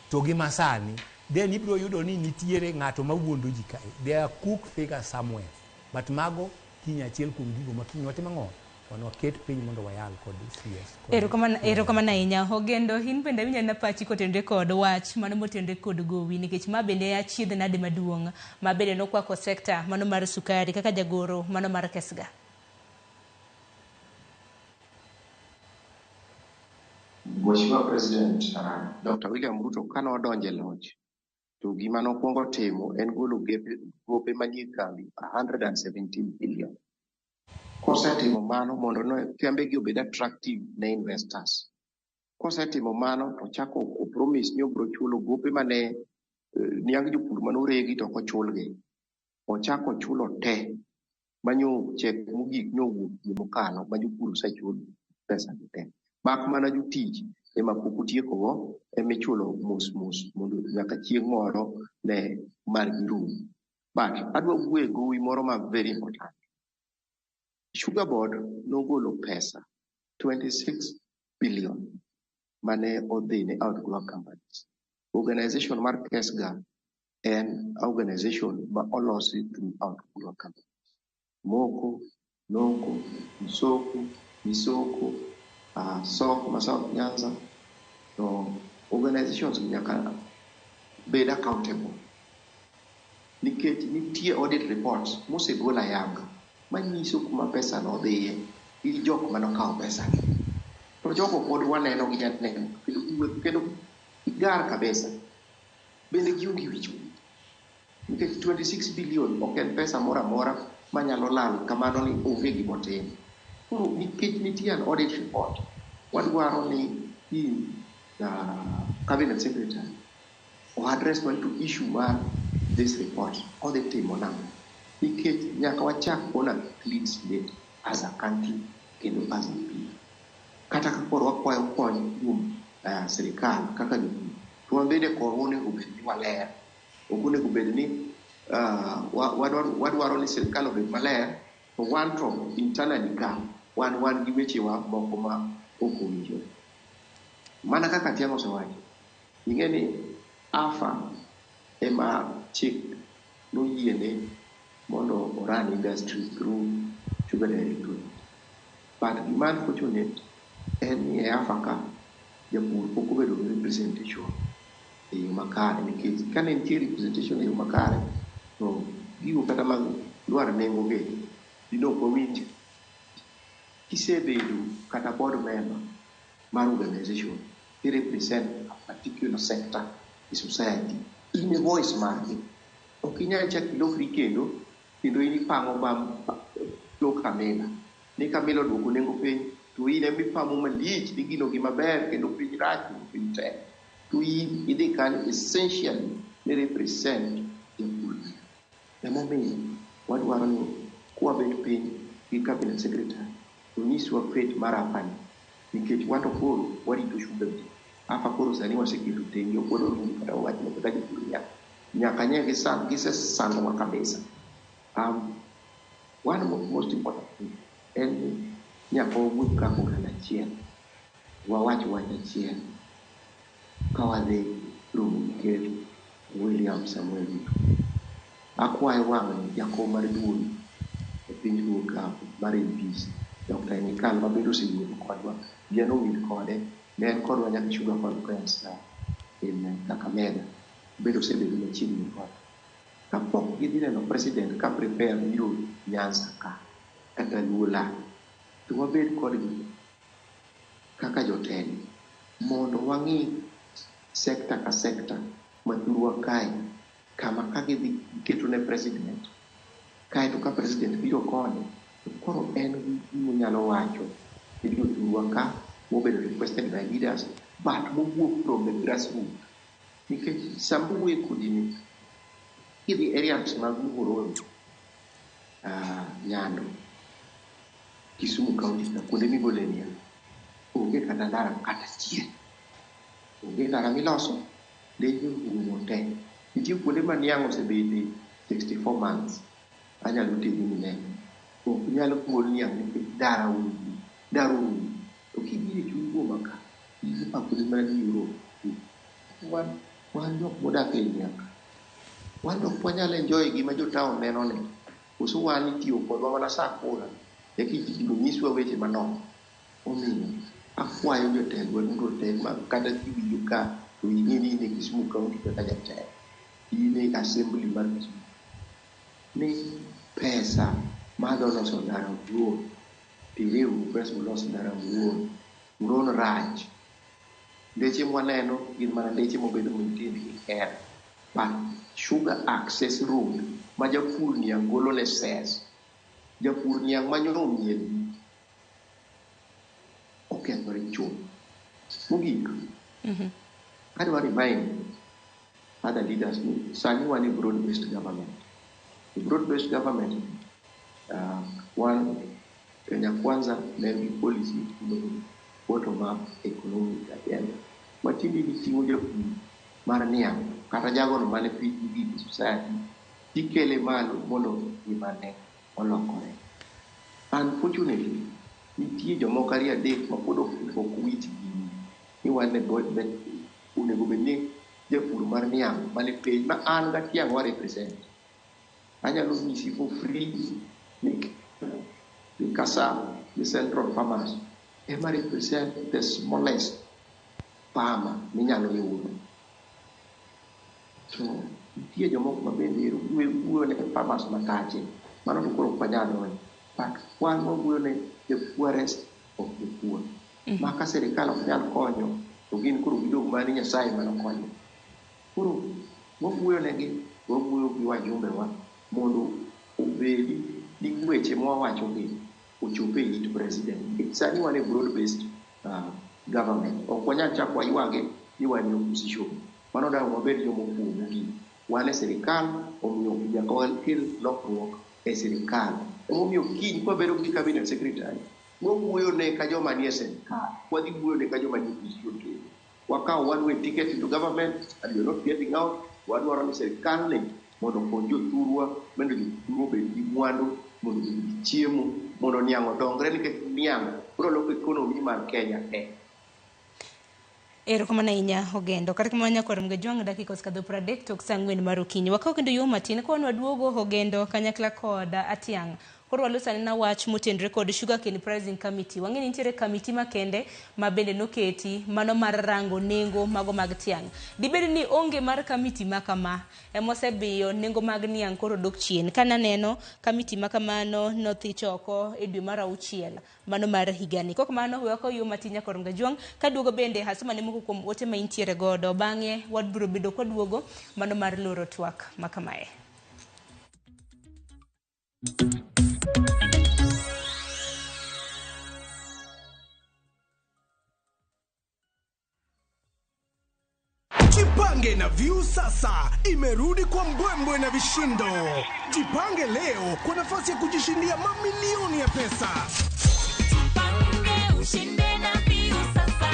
S2: to gi masani. Then ibro yudo ni nitiere ng'ato mawuondo ji kae. There are cook figures somewhere. But mago kiny achiel kuom gigo makiny watimo ang'o wan waket piny mondo wayal kod CS.
S1: Erokamano ahinya Ogendo, in bende winjo na pachi kotenore kod wach mano motenore kod gowi nikech ma bende achiedh nade maduong' ma bende nokwako sekta mano mar sukari kaka jagoro mano mar Kesga.
S16: Mheshimiwa President Dr. William Ruto kano odonje loch to gima nokwongo timo en golo gope manie kambi 117 billion. Kosetimo mano mondo kembe gi obed attractive ne investors. Kosetimo mano to chako o promise ni obro chulo gope mane niang' jopur manoregi to kochulgi. Ochako chulo te manyo chek mogik nyowuok mokalo ma jopur osechul pesa te. Mak mana jotich ema pok otieko go emichulo mos mondo nyaka chieng' moro ne margi rum. But adwa wuoyo gowi moro ma very important. Sugar Board nogolo pesa 26 billion mane odhi ne outgrower companies. Organization mar Kesga en organization ma olosi through outgrower companies. Moko, Noko, Misoko, South Nyanza, no organizations nyaka bed accountable. Nikech nitie audit reports mosegol ayanga manyiso kuma pesa no dhiye gi jok manokawo pesa. To jogo pod waneno gi janeno kendo igar kabisa. Bende gionge wicho. Nikech 26 billion ok en pesa mora mora manyalo lal kamano ni onge gimotim. Koro nikech nitie an audit report, wadwaro ni cabinet secretary o address one to issue mar this report all the time on nikech nyaka wachak on a clean slate as a country kendo as a people. Kata kaporo wakwayo kony kuom sirikal kaka jopur to wabede korwa onego obed ni waler, ok onego obed ni wadwaro ni sirikal obed maler to wan to internally ka wan gi wechewa moko ma ok owinjore. Mana kaka Tiang'o osewacho, ing'e ni AFA ema chik noyiene mondo oran industry through sugar directorate. But gima unfortunate en ni e AFA ka japur pok obedo gi representation e yo makare, nikech ka ne nitie representation e yo makare to gigo kata mag dwaro nengo ge dino ok owinj. Kisebedo kata board member mar organization he represent a particular sector in society, in a voice market. Ok inyal chak ilokri kendo in ipango bam lo Kamela ni Kamela duoko nengo piny to in emi pamo malich ni gino gima ber kendo piny rach piny tek to in idhi kanyo essentially ni represent japur. Emomiyo wadwaro ni kwabet piny gi cabinet secretary to nyiswa fate mar AFA ni, nikech wato koro warito sugar beet. AFA koro sani waseketo tenge okoro rumo kata wach no kata japur nyaka nye gisesandowa kabisa. One of the most important thing en nyaka wawuoth kaka oganda achiel, wawach wach achiel ka wadhi romo gi ker William Samuel Ruto. Akwayo wang' jakom mar duol e piny Ruka mar MPs Dr. Enikal mabedo osewuoyo kodwa, gien owil kode, ne en kodwa nyaka Sugar Conference in Kakamega, bedo osebedo machiegni kode. Kapok gidhi neno president ka prepare biro Nyanza ka kata Luola, to wabed kodgi kaka jotelo mondo wang'i sekta ka sekta mathurwa kae kama ka gidhi keto ne president kae to ka president biro kone to koro en gimonyalo wacho e jothurwa ka mobedo requested by leaders but mowuok from the grassroots. Nikech sambuwe kudini kidhi areas mag Muhoroni, Nyando, Kisumu County na kuonde migole niya onge kata ndara kata chiel, onge ndara miloso lejo rumo te. Nitie kuonde ma niang' osebede 64 months anyalo tedi ni ne ok nyalo kuol niang' nikech dara undi to kibire chuny go maka izi pakuli mana ni Europe wan jok modak e niang' wan dok wanyalo enjoy gima jo town neno ne uso wan itiyo kodwa mana saa kura e kichiko nyiswa weche manok. Omiyo akwayo jotelo duto te kata kiwinjo ka to ing'eni ne Kisumu County kaka jatelo in assembly mar Kisumu ni pesa madho loso ndara wuon tireu pesa loso ndara wuon rach ndeche mwaneno gin mana ndeche mobedo maintained gi care. But sugar access road ma japur niang' golo ne ses japur niang' manyom nyien okethore chuth. Mogik adwa remind other leaders ni sani wan e broad based government. Broad based government one Kenya Kwanza ne gi policy bottom up economic agenda matindi ni ting'o japur mar niang' kata jagono mane piny gi society tikele malo mondo gimane olokore. Unfortunately nitie jomoko ariyo adek ma pod ok wit gini ni wan onego bed ni japur mar niang' mane piny ma an ga Tiang'o wa represent. Anyalo nyisi for free ni Kasa the central farmers ema represent the smallest farmer minyalo yudo. to nitie jomoko mabende wuoyo ne farmers matache mano to koro kwanyalo but wan wuoyo ne the poorest of the poor maka serikal ok nyal konyo to gin koro gidogo mani Nyasaye mano konyo koro wuoyo negi wuoyo gi wajumbe wa mondo obedi ni weche mwawacho gi ochope it president sani wan a broad based government ok wanyal chako waywage ni wan opposition mano dayo mabed jomofuwo gi wan e sirikal omiyo nyaka wakel lokruok e sirikal omiyo kiny kwabedo gi cabinet secretary wuoyo ne ka joma nie sirikal wadhi wuoyo ne ka joma nie opposition wakawo one way ticket into government and you're not getting out wadwaro ni sirikal ne mondo okony jothurwa mondo jothurwa obed gi mwandu mondo obed gi chiemo mondo niang' odongre nikech niang' biro loko ekonomi mar Kenya
S1: Erokamano ahinya Ogendo. Kata kamano nyakwarom Gajwang' dakika osekadho 30 tok saa 4 mar okinyi. Wakawo kendo yo matin ka wan waduogo Ogendo kanyakla kod Atiang'. Koro walosane na wach motenre kod Sugarcane Pricing Committee. Wang'eni nitiere kamiti makende ma bende noketi mano mar rango nengo mago mag tiang'. Dibed ni onge mar kamiti makama emosebiyo nengo mag niang' koro dok chien. Kana neno kamiti makamano nothich oko e dwe mar 6 mano mar higani. Kok mano wakawo yo matin nyakwarom Gajwang' kaduogo bende hasomane moko kuom ote ma intiere godo. Bang'e wadbiro bedo kwaduogo mano mar loro twak makamae.
S5: Jipange na View sasa imerudi kwa mbwembwe na vishindo. Jipange leo kwa nafasi ya kujishindia mamilioni ya pesa.
S17: Jipange ushinde na View sasa.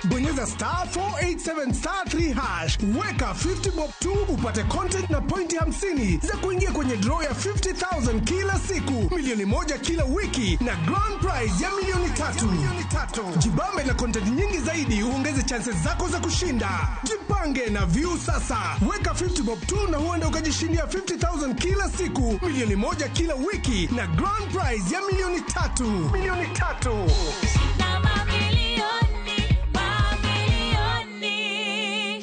S5: Bonyeza *487*3# weka 50 bob tu upate content na pointi 50 za kuingia kwenye draw ya 50,000 kila siku, milioni 1 kila wiki na grand prize ya milioni 3. Jibambe na content nyingi zaidi uongeze chances zako za kushinda. Jipange na View sasa. Weka 50 bob tu na huenda ukajishindia 50,000 kila siku, milioni 1 kila wiki na grand prize ya milioni 3.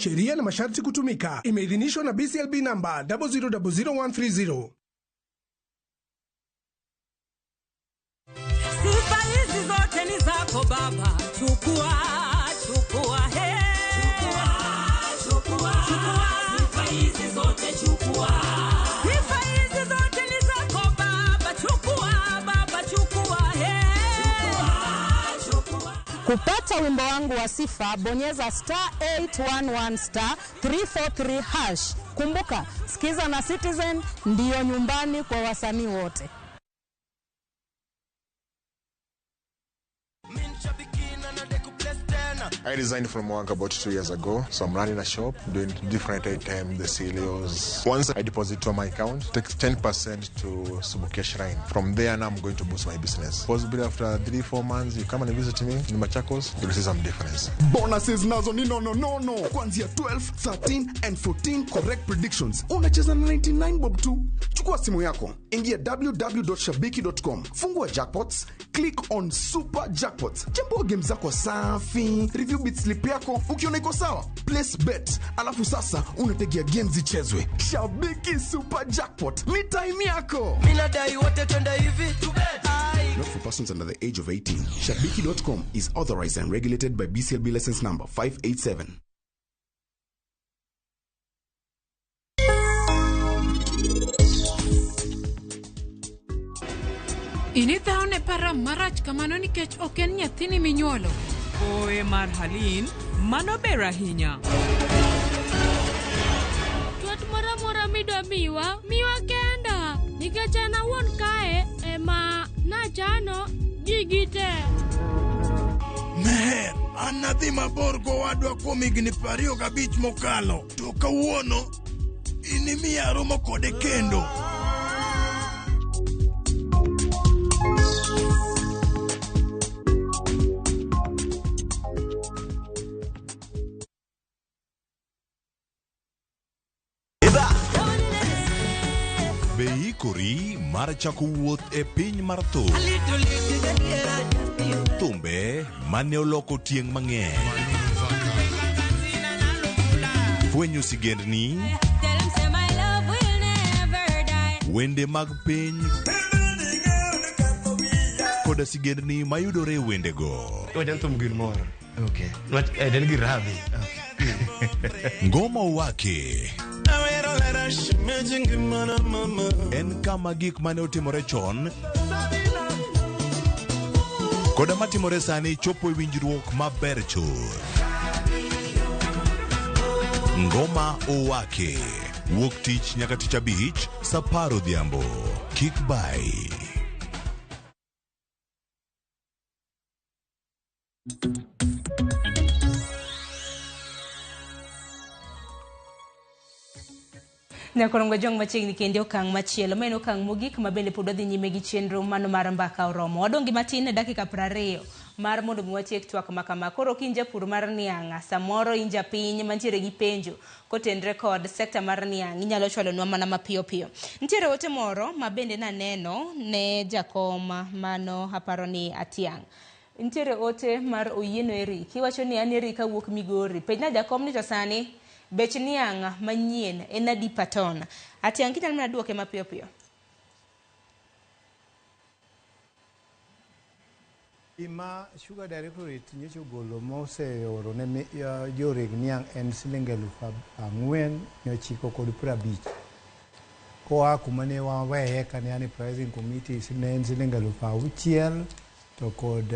S5: Sheria na masharti kutumika. Imeidhinishwa na BCLB namba 0000130.
S17: Sifa hizi zote ni zako baba. Chukua he. Chukua. Sifa hizi zote chukua. Sifa hizi zote ni zako baba. Chukua he. Chukua.
S18: Kupata wimbo wangu wa sifa, bonyeza *811*343#. Kumbuka, Skiza na Citizen ndiyo nyumbani kwa wasanii wote.
S9: I resigned from work about 2 years ago, so I'm running a shop, doing different items, the cereals. Once I deposit to my account, take 10% to Subukia Shrine. From there, now I'm going to boost my business. Possibly after 3-4 months, you come and visit me in Machakos, you'll see some difference.
S5: Bonuses nazo ni no. Kwanzia 12, 13 and 14 correct predictions. Unacheza na 99 bob tu. Chukua simu yako, ingia www.shabiki.com. Fungua jackpots, click on super jackpots. Jambo game zako safi. Review bit slip yako, ukiona iko sawa, place bet. Alafu sasa unategea games zichezwe. Shabiki super jackpot. Ni time yako.
S17: Mina dai wote twende hivi to bet.
S5: Not for persons under the age of 18. Shabiki.com is authorized and regulated by BCLB license number 587.
S19: Inidhaone para marach kamano nikech oken nyathini minyuolo.
S20: Oe mar Halin, mano ber ahinya.
S21: Twat mora midwa miwa kenda. Nikech an awuon kae ema nachano jigite.
S22: Meher, an nadhi mabor gowadwa kuom higni 25 mokalo. To kawuono, inimiya romo kode kendo.
S7: Beikori mar chako wuoth e piny mar thum. Thumbe mane oloko tieng' mang'eny. Fwenyo sigendni,
S17: Tell him say my love will never die.
S7: wende mag piny, koda sigendni mayudore e wendego.
S4: Wajan thum gir moro. Okay. Den gir radhi.
S7: Ngoma Owake en kama gik mane otimore chon koda matimore sani chopo e winjruok maber chuth. Ngoma Owake wuok tich nyaka tich abich saa 10 odhiambo. Kik bai.
S1: Nyakorongo jong machiegni kende okang' machielo ma en okang' mogik ma bende pod odhi nyime gi chenro mano mar mbaka oromo. Wadongi matin e dakika 20 mar mondo mi watiek twak makama. Koro kin japur mar niang', samoro in japiny mantiere gi penjo kotenre kod sekta mar niang', inyalo chwalonwa mana mapiyo piyo. Nitiere ote moro ma bende naneno ne jakom mano aparo ni Atiang'. Nitiere ote mar Oyieno Eric. Iwacho ni an Eric awuok Migori. Penjna jakom ni to sani bech niang' manyien en adi paton. Atiang' kinyalo mana duoke mapiyo piyo.
S2: Ima Sugar Directorate nyocha ogolo moseoro ne joreg niang' en Sh4,950 koa kuma ne waweye kane an e pricing committee ne en Sh6,000 to kod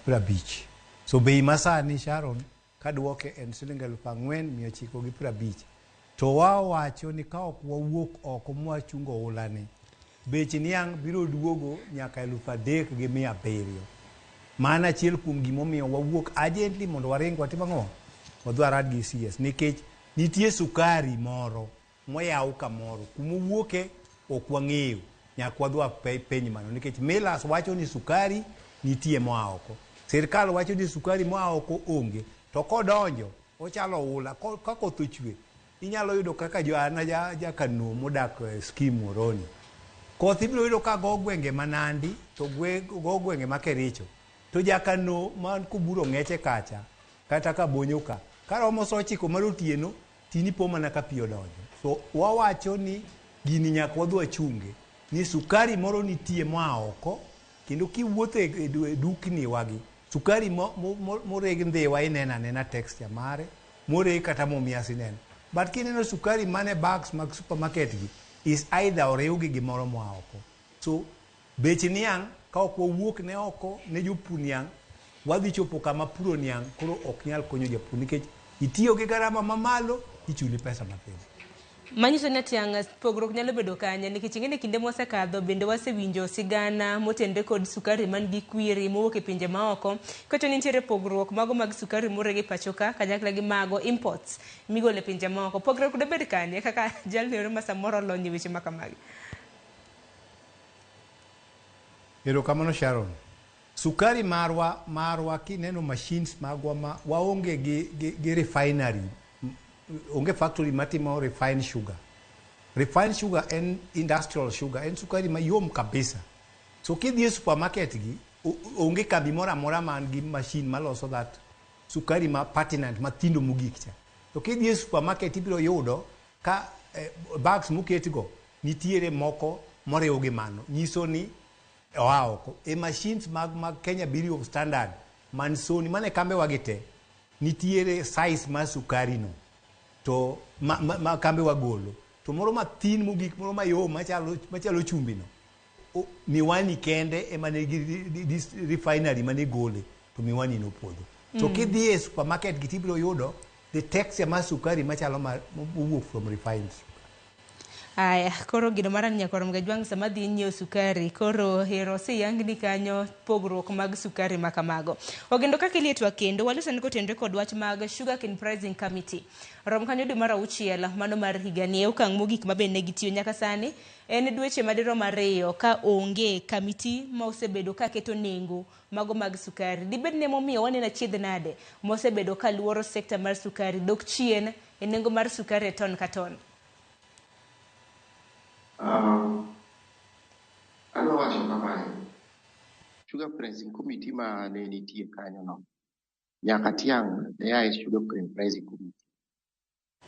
S2: 50. So bei masani Sharon kaduoke en Sh4,950 to wawacho ni ka ok wawuok oko mwachungo ulani bech niang' biro duogo nyaka 3,700. Mana achiel kuom gimomiyo wawuok urgently mondo waring watim ang'o wadwarad gi CS nikech nitie sukari moro moyaw kamoro kumowuoke ok wang'eyo nyaka wadwa peny mano nikech Millers wacho ni sukari nitie moa oko, sirkal wacho ni sukari moa oko onge, to kodonjo ochalo ula ka koth ochwe inyalo yudo kaka ja Kano modak scheme Moroni koth ibiro yudo ka go gwenge manandi to go gwenge ma Kericho to ja Kano man kuburo ng'eche kacha kata ka bonyo ka karomo saa 9 mar otieno tini po mana ka pi odonjo. So wawacho ni gini nyaka wadwa chunge ni sukari moro nitie moa oko kendo kiwuotho e dukni wagi sukari moreg ndhiwa inena texture mare moreg kata momias ineno, but kineno sukari mane bags mag supermarket gi is either orew gi gimoro moa oko. So bech niang' ka ok wawuok ne oko ne jopur niang' wadhi chopo kama puro niang' koro ok nyal konyo japur nikech itiyo gi garama mamalo ichuli pesa matin.
S1: Manyiso ni Atiang' pogruok nyalo bedo kanya nikech ing'e kinde mosekadho bende wasewinjo sigana motenre kod sukari man gi kwiri mowuok e pinje maoko kato nitiere pogruok mago mag sukari moregi pachoka kanyakla gi mago imports migole pinje maoko. Pogruok kude bed kanye kaka jalni oro ma samoro lonye weche makamagi.
S2: Erokamano Sharon. Sukari marwa kineno machines magwa ma waonge gi refinery, onge factory matimo refined sugar. Refined sugar en industrial sugar, en sukari mayom kabisa. So kidhi e supermarket gi onge kambi moro amora man gi machine maloso that sukari ma pertinent mathindo mogik cha. To kidhi e supermarket ibiro yudo ka bags moketgo nitiere moko morew gi mano, nyiso ni oa oko. E machines mag Kenya Bureau of Standard man soni mane kambe wagite nitiere size ma sukari no to ma kambe wagolo to moro mathin mogik moro mayom machalo chumbi no miwani kende ema ne refinery mane gole to miwani no podho. So kidhi e supermarket gitibiro yudo the texture ma sukari machalo mowuok from refined.
S1: Aya, koro gino maran nyakorom gajwang sama dhi nyiewo sukari, koro hero si yangni kanyo pogruok mag sukari makamago. Ogendo kaka ilietwa kendo, walusa niko tendre kod wach mag Sugarcane Pricing Committee. Rom kanyo dwe mar 6 mano mar higani e okang' mogik mabende gitiyo nyaka sani. En dweche madirom 2 ka onge kamiti ma osebedo ka keto nengo mago mag sukari. Dibed ne momiyo wanena chiedh nade mosebedo ka luoro sekta mar sukari dok chien e nengo mar sukari e ton ka ton.
S16: Ano wacho kamae, Sugar Pricing Committee ma ne nitie kanyo no, nyaka Atiang' ne ae Sugarcane Pricing Committee.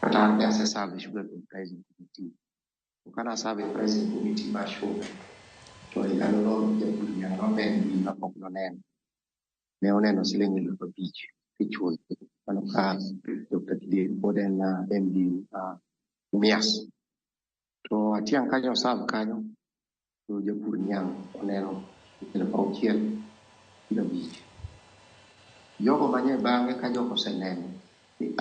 S16: kata an be ase serve sugar pricing committee. Kana serve pricing committee ma sugar. To ilalo lo japur nyang no ben bi na pok no nen. Ne oneno siling ilupa beach. Kichul. Ano ka Dr. Kidi Boden na MD Mias. To atiang kanyo serve kanyo. To japur nyang oneno ilupa uchiel ila beach. Yogo manye bange ka jogo seneno ni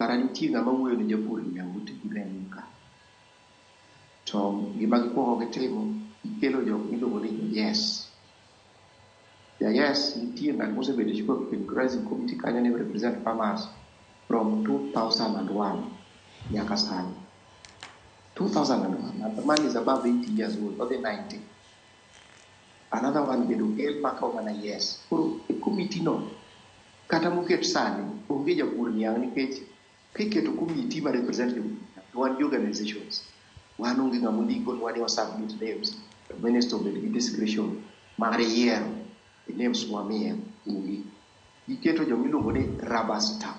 S16: kara nitie ng'ama wuoyo ni japur nyang uti giben ka to gima gikuongo gitimo gikelo jok miluongo ni yes nitie ng'at mosebedo chiko piny grazing committee kanyo ne represent farmers from 2001 nyaka sani 2001 and the man is above 80 years old or the 90. Another one bedo kel maka omana yes koro committee no kata muket sani onge japur nyang nikech kiketo committee ma representative one organizations one onge ngamundiko one was submit names the minister of the discretion mare year the names wamie ungi giketo jomiluongo ni rubber stamp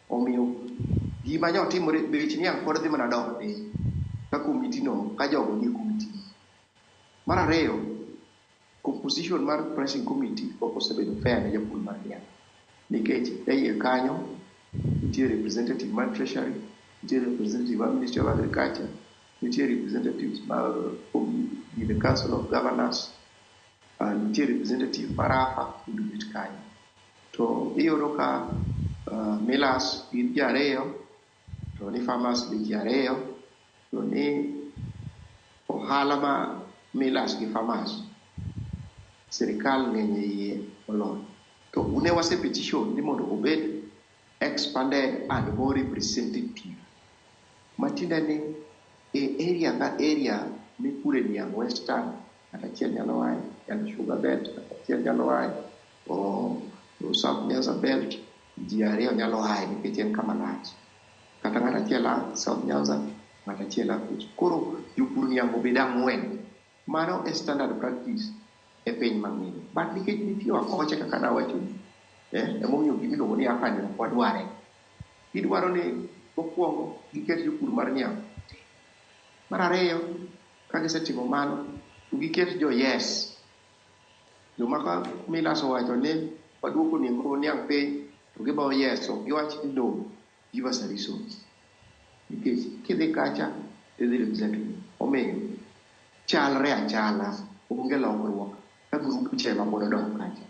S16: omiyo gima nyo timore bech nyang pod dhi mana dok piny ka committee no ka jogo ni committee mar ariyo composition mar pricing committee osebedo fair ne japur mar nyang nikech eiye kanyo nitie representative man treasury, nitie representative man ministry of agriculture, nitie representatives in the council of governors, and nitie representative parafa udubit kanyo. To iyudo ka millers gin ji ariyo, to ni farmers be ji ariyo, to ni ohala ma millers gi farmers sirikal ng'enye iye olony. To une wase petition ni mondo obed expanded and more representative. Matinda ni area ka area mi kure ni yang western kata chiel nyalo wae yang sugar belt kata chiel nyalo wae o south nyanza belt ji ariyo nyalo wae nikech en kama lach kata ngata chiel south nyanza ngata chiel kuch koro jopur ni yang obed ang'wen. Mano e standard practice e piny mang'eny. But nikech nitie wakoche kaka nawacho emomiyo gimiluongo ni afani wadware. Gidwaro ni mokwongo giket jopur mar nyang. Mar ariyo ka gisetimo mano to giket jo yes. Joma ka Milas owacho ni waduoko nengo niang piny to gibawo yes ok giwach ni no give us a reason. Nikech kidhi kacha idhi represent omiyo chalre achala onge lokruok ka group chema pod odok kacha.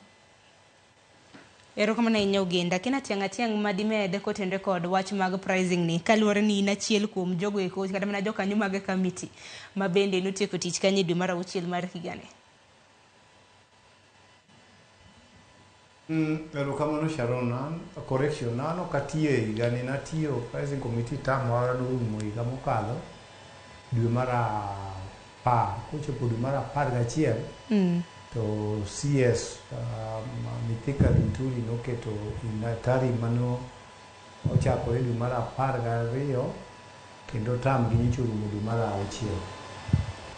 S1: Erokamano ahinya Ogenda, kina tiang' madimed kotenre kod wach mag pricing ni kaluwore ni in achiel kuom jogo eko kata mana jokanyo mag committee ma bende notieko tich kanyo dwe mar 6 mar higani.
S2: Erokamano Sharon, correction nano katie higani natiyo pricing committee tamwa norumo higa mokalo dwe mar 10 kochopo dwe mar 11 to CS Mithika Linturi noketo inatari mano ochakore dwe mar 12 kendo tam gi nyicho rumo dwe mar 6.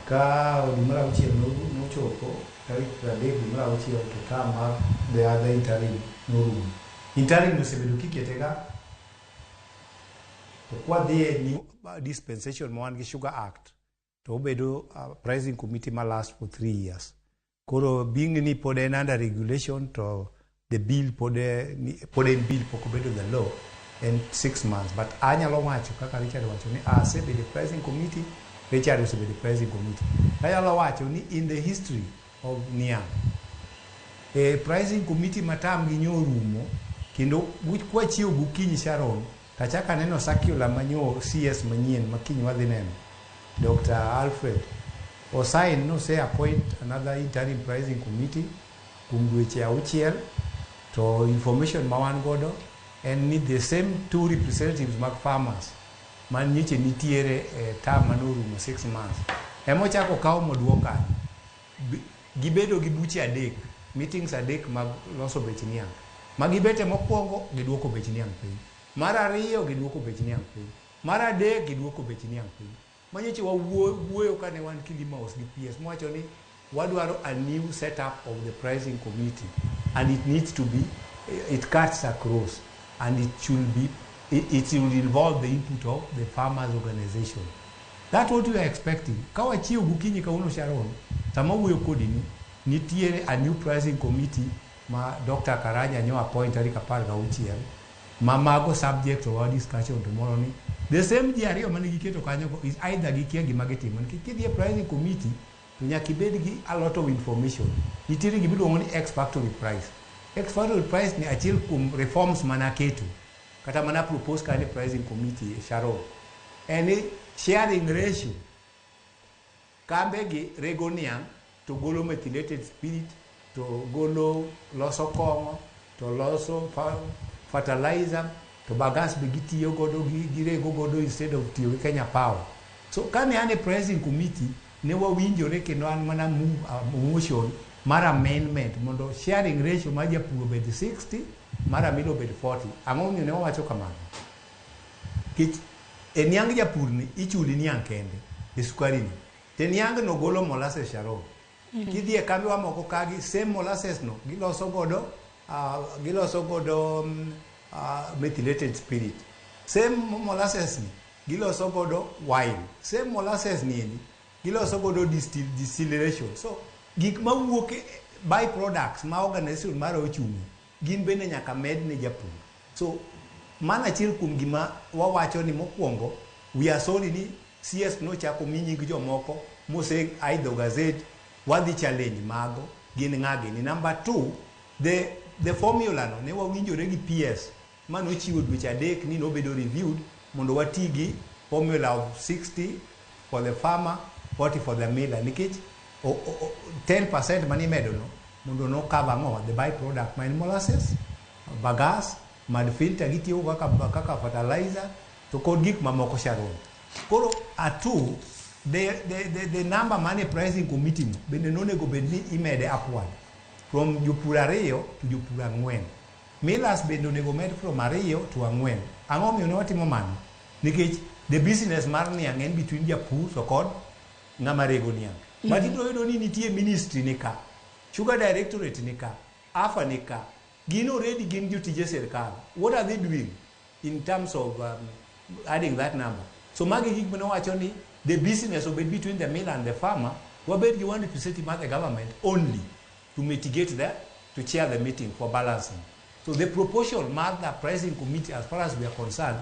S2: Ka dwe mar 6 nochopo tarik 3 dwe mar 6 to tam mar the other interim norumo. Interim osebedo kiketega to kwadhi ni dispensation ma wan gi Sugar Act to obedo pricing committee ma last for 3 years. Koro being ni pod en under regulation to the bill pod en bill pok obedo the law en 6 months. But anyalo wacho kaka Richard wacho ni asebedo pricing committee, Richard osebedo pricing committee. Anyalo wacho ni in the history of Niang, a pricing committee matam gi nyorumo kendo kwa chiyo gukinyi Sharon tachaka neno circular manyo CS manyien makinyi wadhi neno Dr. Alfred Osain no say appoint another interim pricing committee kumdweche 6 to information mawan godo and need the same 2 representatives mag farmers man nyiche nitiere term manorumo 6 months. Emo chako kawo moduoka gibedo gi buche 3 meetings 3 mag loso bech niang. Magibete mokwongo giduoko bech niang piny. Mar ariyo giduoko bech niang piny. Mar adek giduoko bech niang piny. Manyiche wuoyo kane wan Kilimaos gi PS mwacho ni wadwaro a new setup of the pricing committee and it needs to be, it cuts across and it should be it will involve the input of the farmers organization. That's what we are expecting. Kawa chiyo gukinyi kauno Sharon, sama uyo kodi nitiere a new pricing committee ma Dr. Karanja nyo appoint tarika par ga uchiel. Mamago subject to our discussion tomorrow ni. The same diario mani giketo kanyo is either gikia gimagitimo. Kidie pricing committee, tunyakibedi gi a lot of information. Nitiere gibidu ngoni X factory price. X factory price ni achil kum reforms manaketu. Kata mana propose kani pricing committee Sharon. Any sharing ratio. Kambegi regonian to golo methylated spirit, to golo loso kongo, to loso fertilizer, to bagas begiti yogodo girego godo instead of tiyo Kenya Power. So kani ane pricing committee ne wawinjo ne kendo an mana motion mara amendment mondo sharing ratio maja puro bed 60 mara milo bed 40. Angonyo ne wacho kamano. Kich eniang japur ni ichuli niang kende isukari ni. Teniang no golo molasses Sharon. Kidie kambi wa moko kagi same molasses no giloso godo methylated spirit. Same molasses ni giloso godo wine. Same molasses ni giloso godo distillation. So gik ma wuok by products ma organization mara ochumi gin bende nyaka med ne japur. So mana chil kum gima wawacho ni mokwongo we are sorry ni CS no chako minyi gi jomoko mose aido gazette wadhi challenge mago gin ng'agi ni. Number 2, the formula no ne wawinjore gi PS mano chiwo dweche adek ni nobedo reviewed mondo watigi formula of 60 for the farmer, 40 for the miller nikech 10% mani medo no mondo no cover ngo the byproduct mine molasses, bagas, mud filter gitiyo kaka fertilizer to kod gik mamoko Sharon. Koro atu the number money pricing committee bende nonego bedni imede upward from jopur 2 to jopur 4. Millers bende onego med from 2 to 4. Ang'o miyo ne watimo mano? Nikech the business mar niang' en between japur to kod ng'ama rego niang'. But ibiro yudo ni nitie ministry ni ka, sugar directorate ni ka, AFA ni ka, gin already gin jotije sirkal. What are they doing in terms of adding that number? So magi gik mane wacho ni the business will be between the miller and the farmer. Wabed you want to set him as the government only to mitigate that, to chair the meeting for balancing. So the proportion mark the pricing committee as far as we are concerned,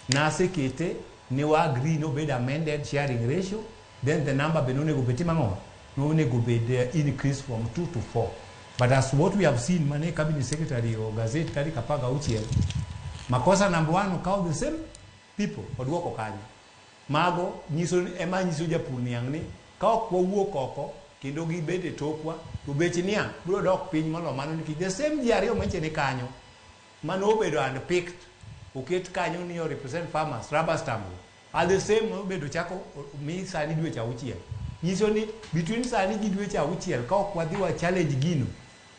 S2: na sekete ne wa agree no bed amended sharing ratio, then the number benone go beti mango no ne go bed increase from 2 to 4. But as what we have seen mane cabinet secretary or gazette kari kapaga uchiel, makosa number 1 count the same people odwoko kanyo. Mago nyiso ema nyiso japur niang' ni ka ok wawuok oko kendo gibede tokwa to beche niang' biro dok piny molo mano nikech the same ji ariyo manche ni kanyo mano obedo handpicked oket kanyo ni represent farmers rubber stamp are the same obedo chako mi sani dweche 6. Nyiso ni between sani gi dweche 6 ka ok wadhi wa challenge gino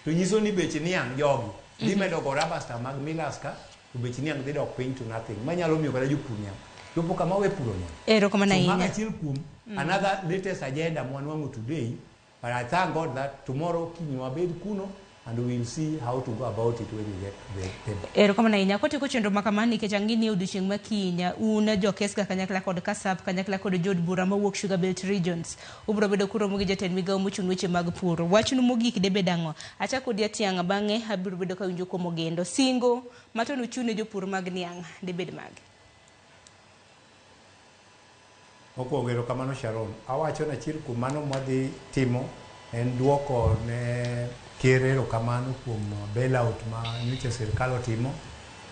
S2: to nyiso ni beche niang' jogi dhi medo go rubber stamp mag millers ka to beche niang' dhi dok piny to nothing manyalo miyo kata jopur niang' jopo kama we puro niang'.
S1: Erokamano ahinya.
S2: So maga kum another latest agenda mwanwangu today, but I thank God that tomorrow kinyi wabed kuno and we will see how to go about it when we get the paper.
S1: Erokamano ahinya kotieko chenro makamani nikech ang'ini odiochieng' ma kinya un jokesga kanyakla kod kasap kanyakla kod jod bura mawuok Sugar Belt Regions ubro bedo kuromo gi jatend migawo mochung' weche mag pur. Wachnu mogik debed ang'o? Achako di Atiang'a bang'e abiro bedo ka winjo kuom Ogendo. Singo matonu chune jopur mag niang' debed mage.
S2: Mokwongo erokamano Sharon. Awacho na chir kuom mano mwadhi timo en duoko ne ker erokamano kuom bailout ma nyocha sirkal otimo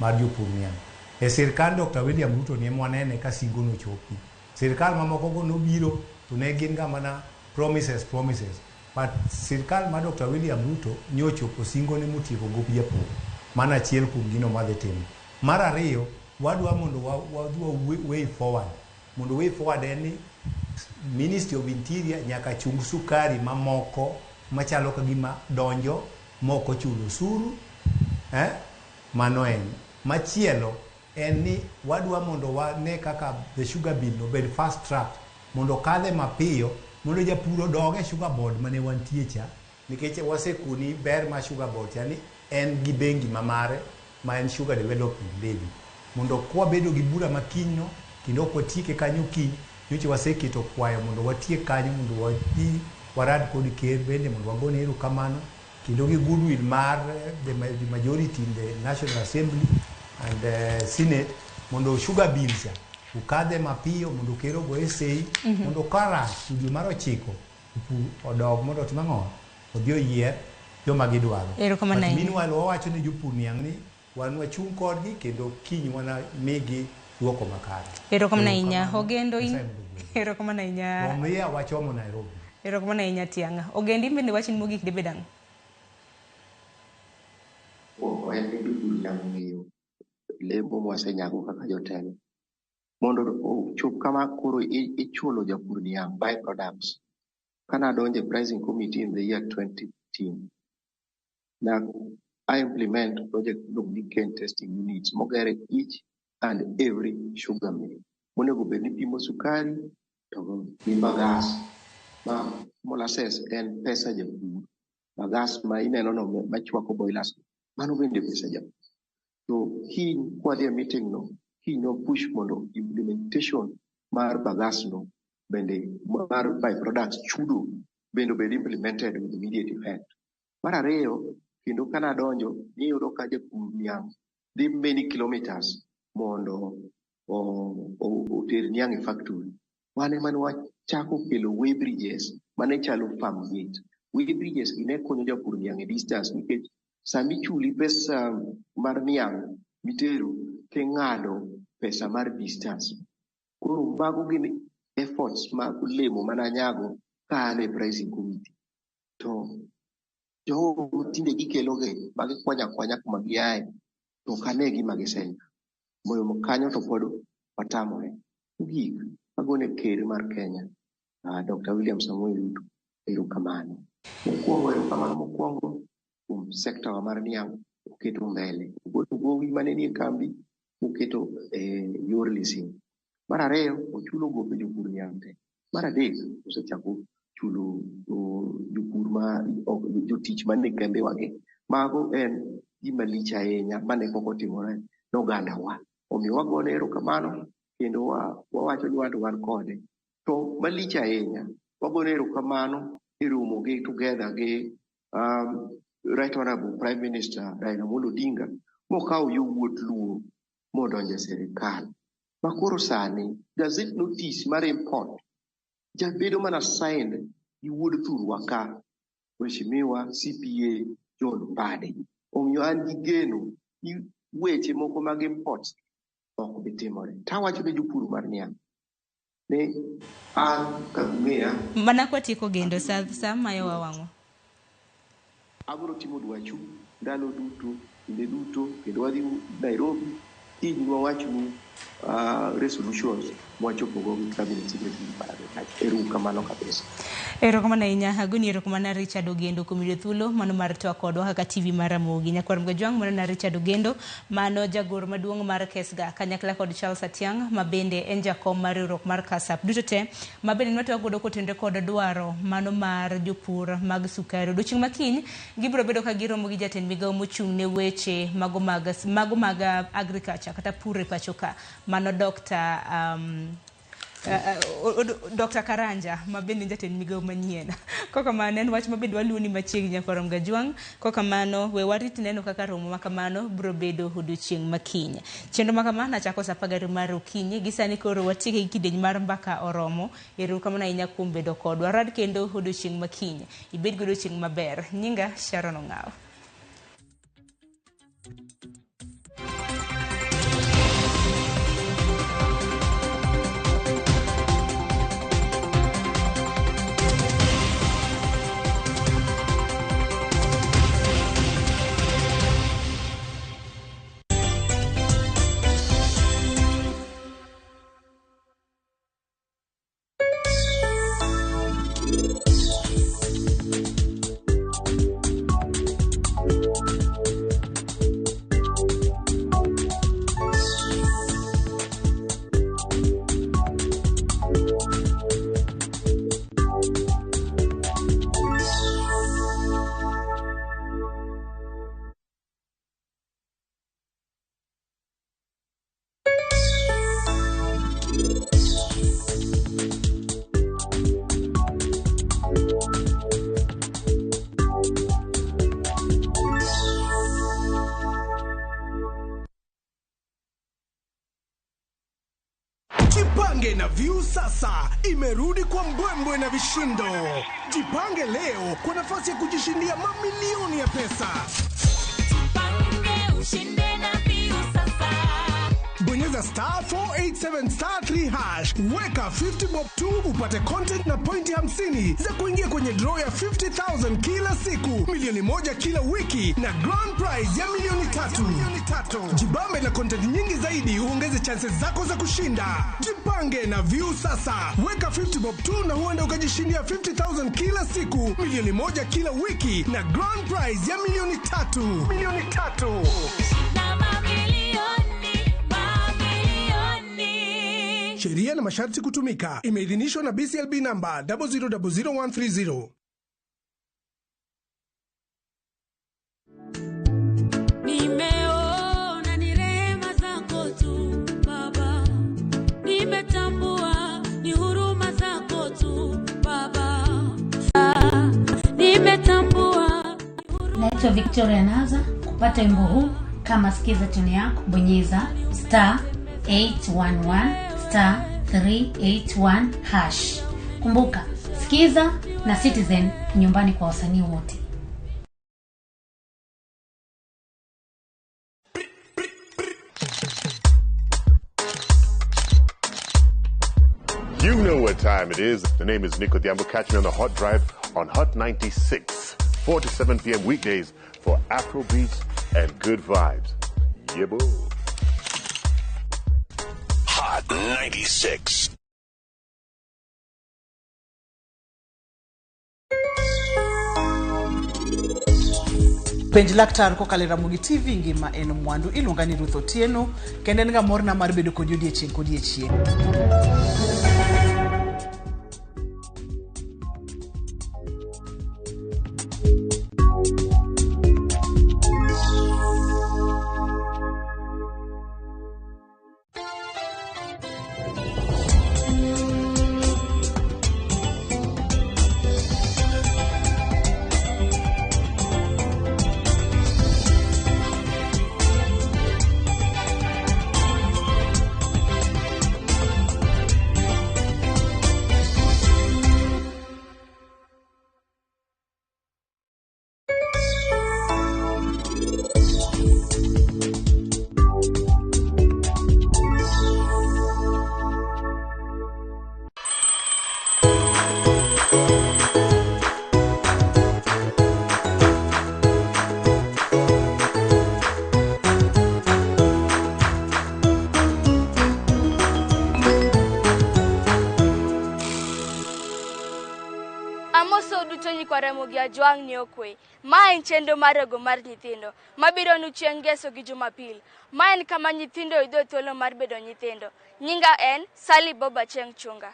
S2: mar jopur niang'. E sirkal Dr. William Ruto ne mwanene ka singo nochopi. Sirkal mamoko go nobiro to ne gin ga mana promises. But sirkal ma Dr. William Ruto nyochopo singo ne motieko gop japur. Mana achiel kuom gino madhi timo. Mar ariyo wadwa mondo wadwa way forward. Mondo way forward en Ministry of Interior nyaka chung sukari mamoko machalo ka gima donjo moko chulo usuru mano en machielo en ni wadwa mondo wane kaka the sugar bill no bed fast track mondo kadhe mapiyo mondo japuro doge sugar board mane wantie cha nikech wasekuni ber ma sugar board yani en gi bengi mamare ma en sugar development levy mondo kwa bedo gi bura makinyno kendo kwa tieke kanyo kiny nyocha waseketo kwayo mondo watie kanyo mondo wadhi warad kod ker bende mondo wagone erokamano kendo gi goodwill mar the majority in the National Assembly and Senate mondo sugar bills ukadhe mapiyo mondo kero go sei mondo kara dwe mar 9 odog mondo timang'o odhi oyier joma gidwaro. Meanwhile wawacho ne jopur niang' ni wan wachung' kodgi kendo kiny wana migi duoko makare.
S1: Erokamano ahinya Ogendo in. Erokamano ahinya.
S2: Omiya wachomo Nairobi.
S1: Erokamano ahinya Tiang'a. Ogendo in bende wachni mogik debe dang'.
S16: En gi dudul yang ng'eyo lemo mwasenyago kaka jotelo mondo ochop kama koro ichulo japur niang' byproducts. Kana donje pricing committee in the year 2015 na I implement project lubrication testing units mogere each and every sugar mill monego bed ni pimo sukari to gi gas ma molasses en pesa japur gas ma ineno no machwako boilers mano bende pesa japur. So kwa the meeting no push mondo implementation mar bagas no bende mar byproducts chudo bende bed implemented with immediate effect. Mar ariyo kendo kana donjo niyudo ka japur niang' dhi many kilometers mondo oter niang' e factory. Wane mane wachako kelo way bridges mane chalo farm gate. Way bridges ne konyo japur niang' e distance nikech sami chuli pesa mar niang' mitero ke ng'ado pesa mar distance. Koro mago gin efforts ma lemo mana nyago ka ane pricing committee. To jogo tinde gikelo ge magi kwanya kuma giaye to kane gima gisenya. Moyo kanyo to pod watamore. Gik agone ker mar Kenya Dr. William Samoei Ruto erokamano. Mokwongo sekta wa mar niang' oketo mbele. Gowi mane nie kambi oketo yor leasing. Mar ariyo ochulo gope jopur niang' te. Mar adek osechako chulo jopur ma jotich mane kembe wage. Mago en gima lich ahinya mane pok otimore n'oganda wa. Omiyo wagone erokamano kendo wawacho ni wan kode. To malich ahinya wagone erokamano e romo gi together gi Right Honorable Prime Minister Raila Amolo Odinga mokawo yowuot luo modonje sirikal. Makoro sani gazette notice mar import jabedo mana signed gi wuod thurwa ka Mheshimiwa CPA John Mbadi. Omiyo an gi geno ni weche moko mag imports ok bitimore. Tawacho ne jopur mar niang' ne an kagumea
S1: mana kwa tieko gendo sa mayo wawang'o.
S16: Abro timo dwachu ndalo duto kinde duto kendo wadhi Nairobi tiji wawachnu resolutions mwachopo go cabinet secretary erokamano kabisa.
S1: Erokamano ahinya agoni erokamano Richard Ogendo kuom yudo thuolo mano mar twak kodwa kaka TV mar Ramogi Nyakwar Mgajwang mano na Richard Ogendo mano jagoro maduong' mar Kesga kanyakla kod Charles Atiang mabende en jakom mar riwruok mar Kasap duto te mabende nwatwa godo kotende kod dwaro mano mar jopur mag sukari. Odiochieng' makiny gibiro bedo ka giromo gi jatend migawo mochung' ne weche mago mag agriculture kata pur e pachoka mano Dr. Karanja mabende jatend migawo manyien. Koka mano en wach mabende waluoni machiegni Nyakwar Mgajwang. Koka mano we warit neno kaka romo makamano biro bedo odiochieng' makiny. Chenro makamano achako sa 10 mar okinyi gisani koro watieke gi kidieny mar mbaka oromo. Erokamano ahinya kuom bedo kodwa. Rad kendo odiochieng' makiny. Ibed gi odiochieng' maber. Nyinga Sharon Ong'aw.
S5: Jipange na View sasa imerudi kwa mbwembwe na vishindo. Jipange leo kwa nafasi ya kujishindia mamilioni ya pesa.
S17: Jipange ushinde na View sasa.
S5: Bonyeza *487*3# weka 50 bob tu upate content na pointi 50 za kuingia kwenye draw ya 50,000 kila siku, milioni 1 kila wiki na grand prize ya milioni 3. Jibambe na content nyingi zaidi uongeze chances zako za kushinda. Jipange na View sasa. Weka 50 bob tu na huenda ukajishindia 50,000 kila siku, milioni 1 kila wiki na grand prize ya milioni 3. Sheria na masharti kutumika. Imeidhinishwa na BCLB namba 0000130.
S21: Nimeona ni rehema zako tu Baba, nimetambua ni huruma zako tu Baba, nimetambua.
S6: Naitwa Victoria Naza. Kupata wimbo huu kama sikiza tuni yako, bonyeza *811*381#. Kumbuka, sikiza na Citizen nyumbani kwa wasanii wote.
S8: You know what time it is. The name is Nico Diambo. Catch me on the Hot Drive on Hot 96, 4 to 7 p.m. weekdays for Afro beats and good vibes. Yeah, boo.
S12: Hot 96.
S23: Penj laktar ko kalera mugi TV ngima en mwandu iluonga ni Ruth Otieno kendo en ga morna mar bedo kod odiechieng' kodiechieng'.
S24: Juang ni okwe. Ma en chendo marego mar nyithindo. Mabiro nuchieng' ngeso gi Jumapil. Ma en kama nyithindo yudo thuolo mar bedo nyithindo. Nyinga en Sally Boba Cheng Chunga.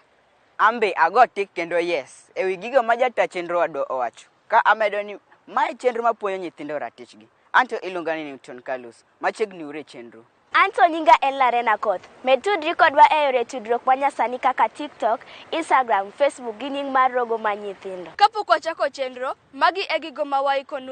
S25: Ambe ago tik kendo yes. Ewi gigo ma jata chenro wado owacho. Ka amedo ni ma en chenro mapuonjo nyithindo ratichgi. Anto iluonga ni Newton Carlos. Machiegni ure chenro.
S24: Anto nyinga en Larena Koth. Metudri kodwa e yore tudruok manyasani kaka TikTok, Instagram, Facebook gi nying mar rogo ma nyithindo. Kapok wachako chenro, magi e gigo ma waikonu.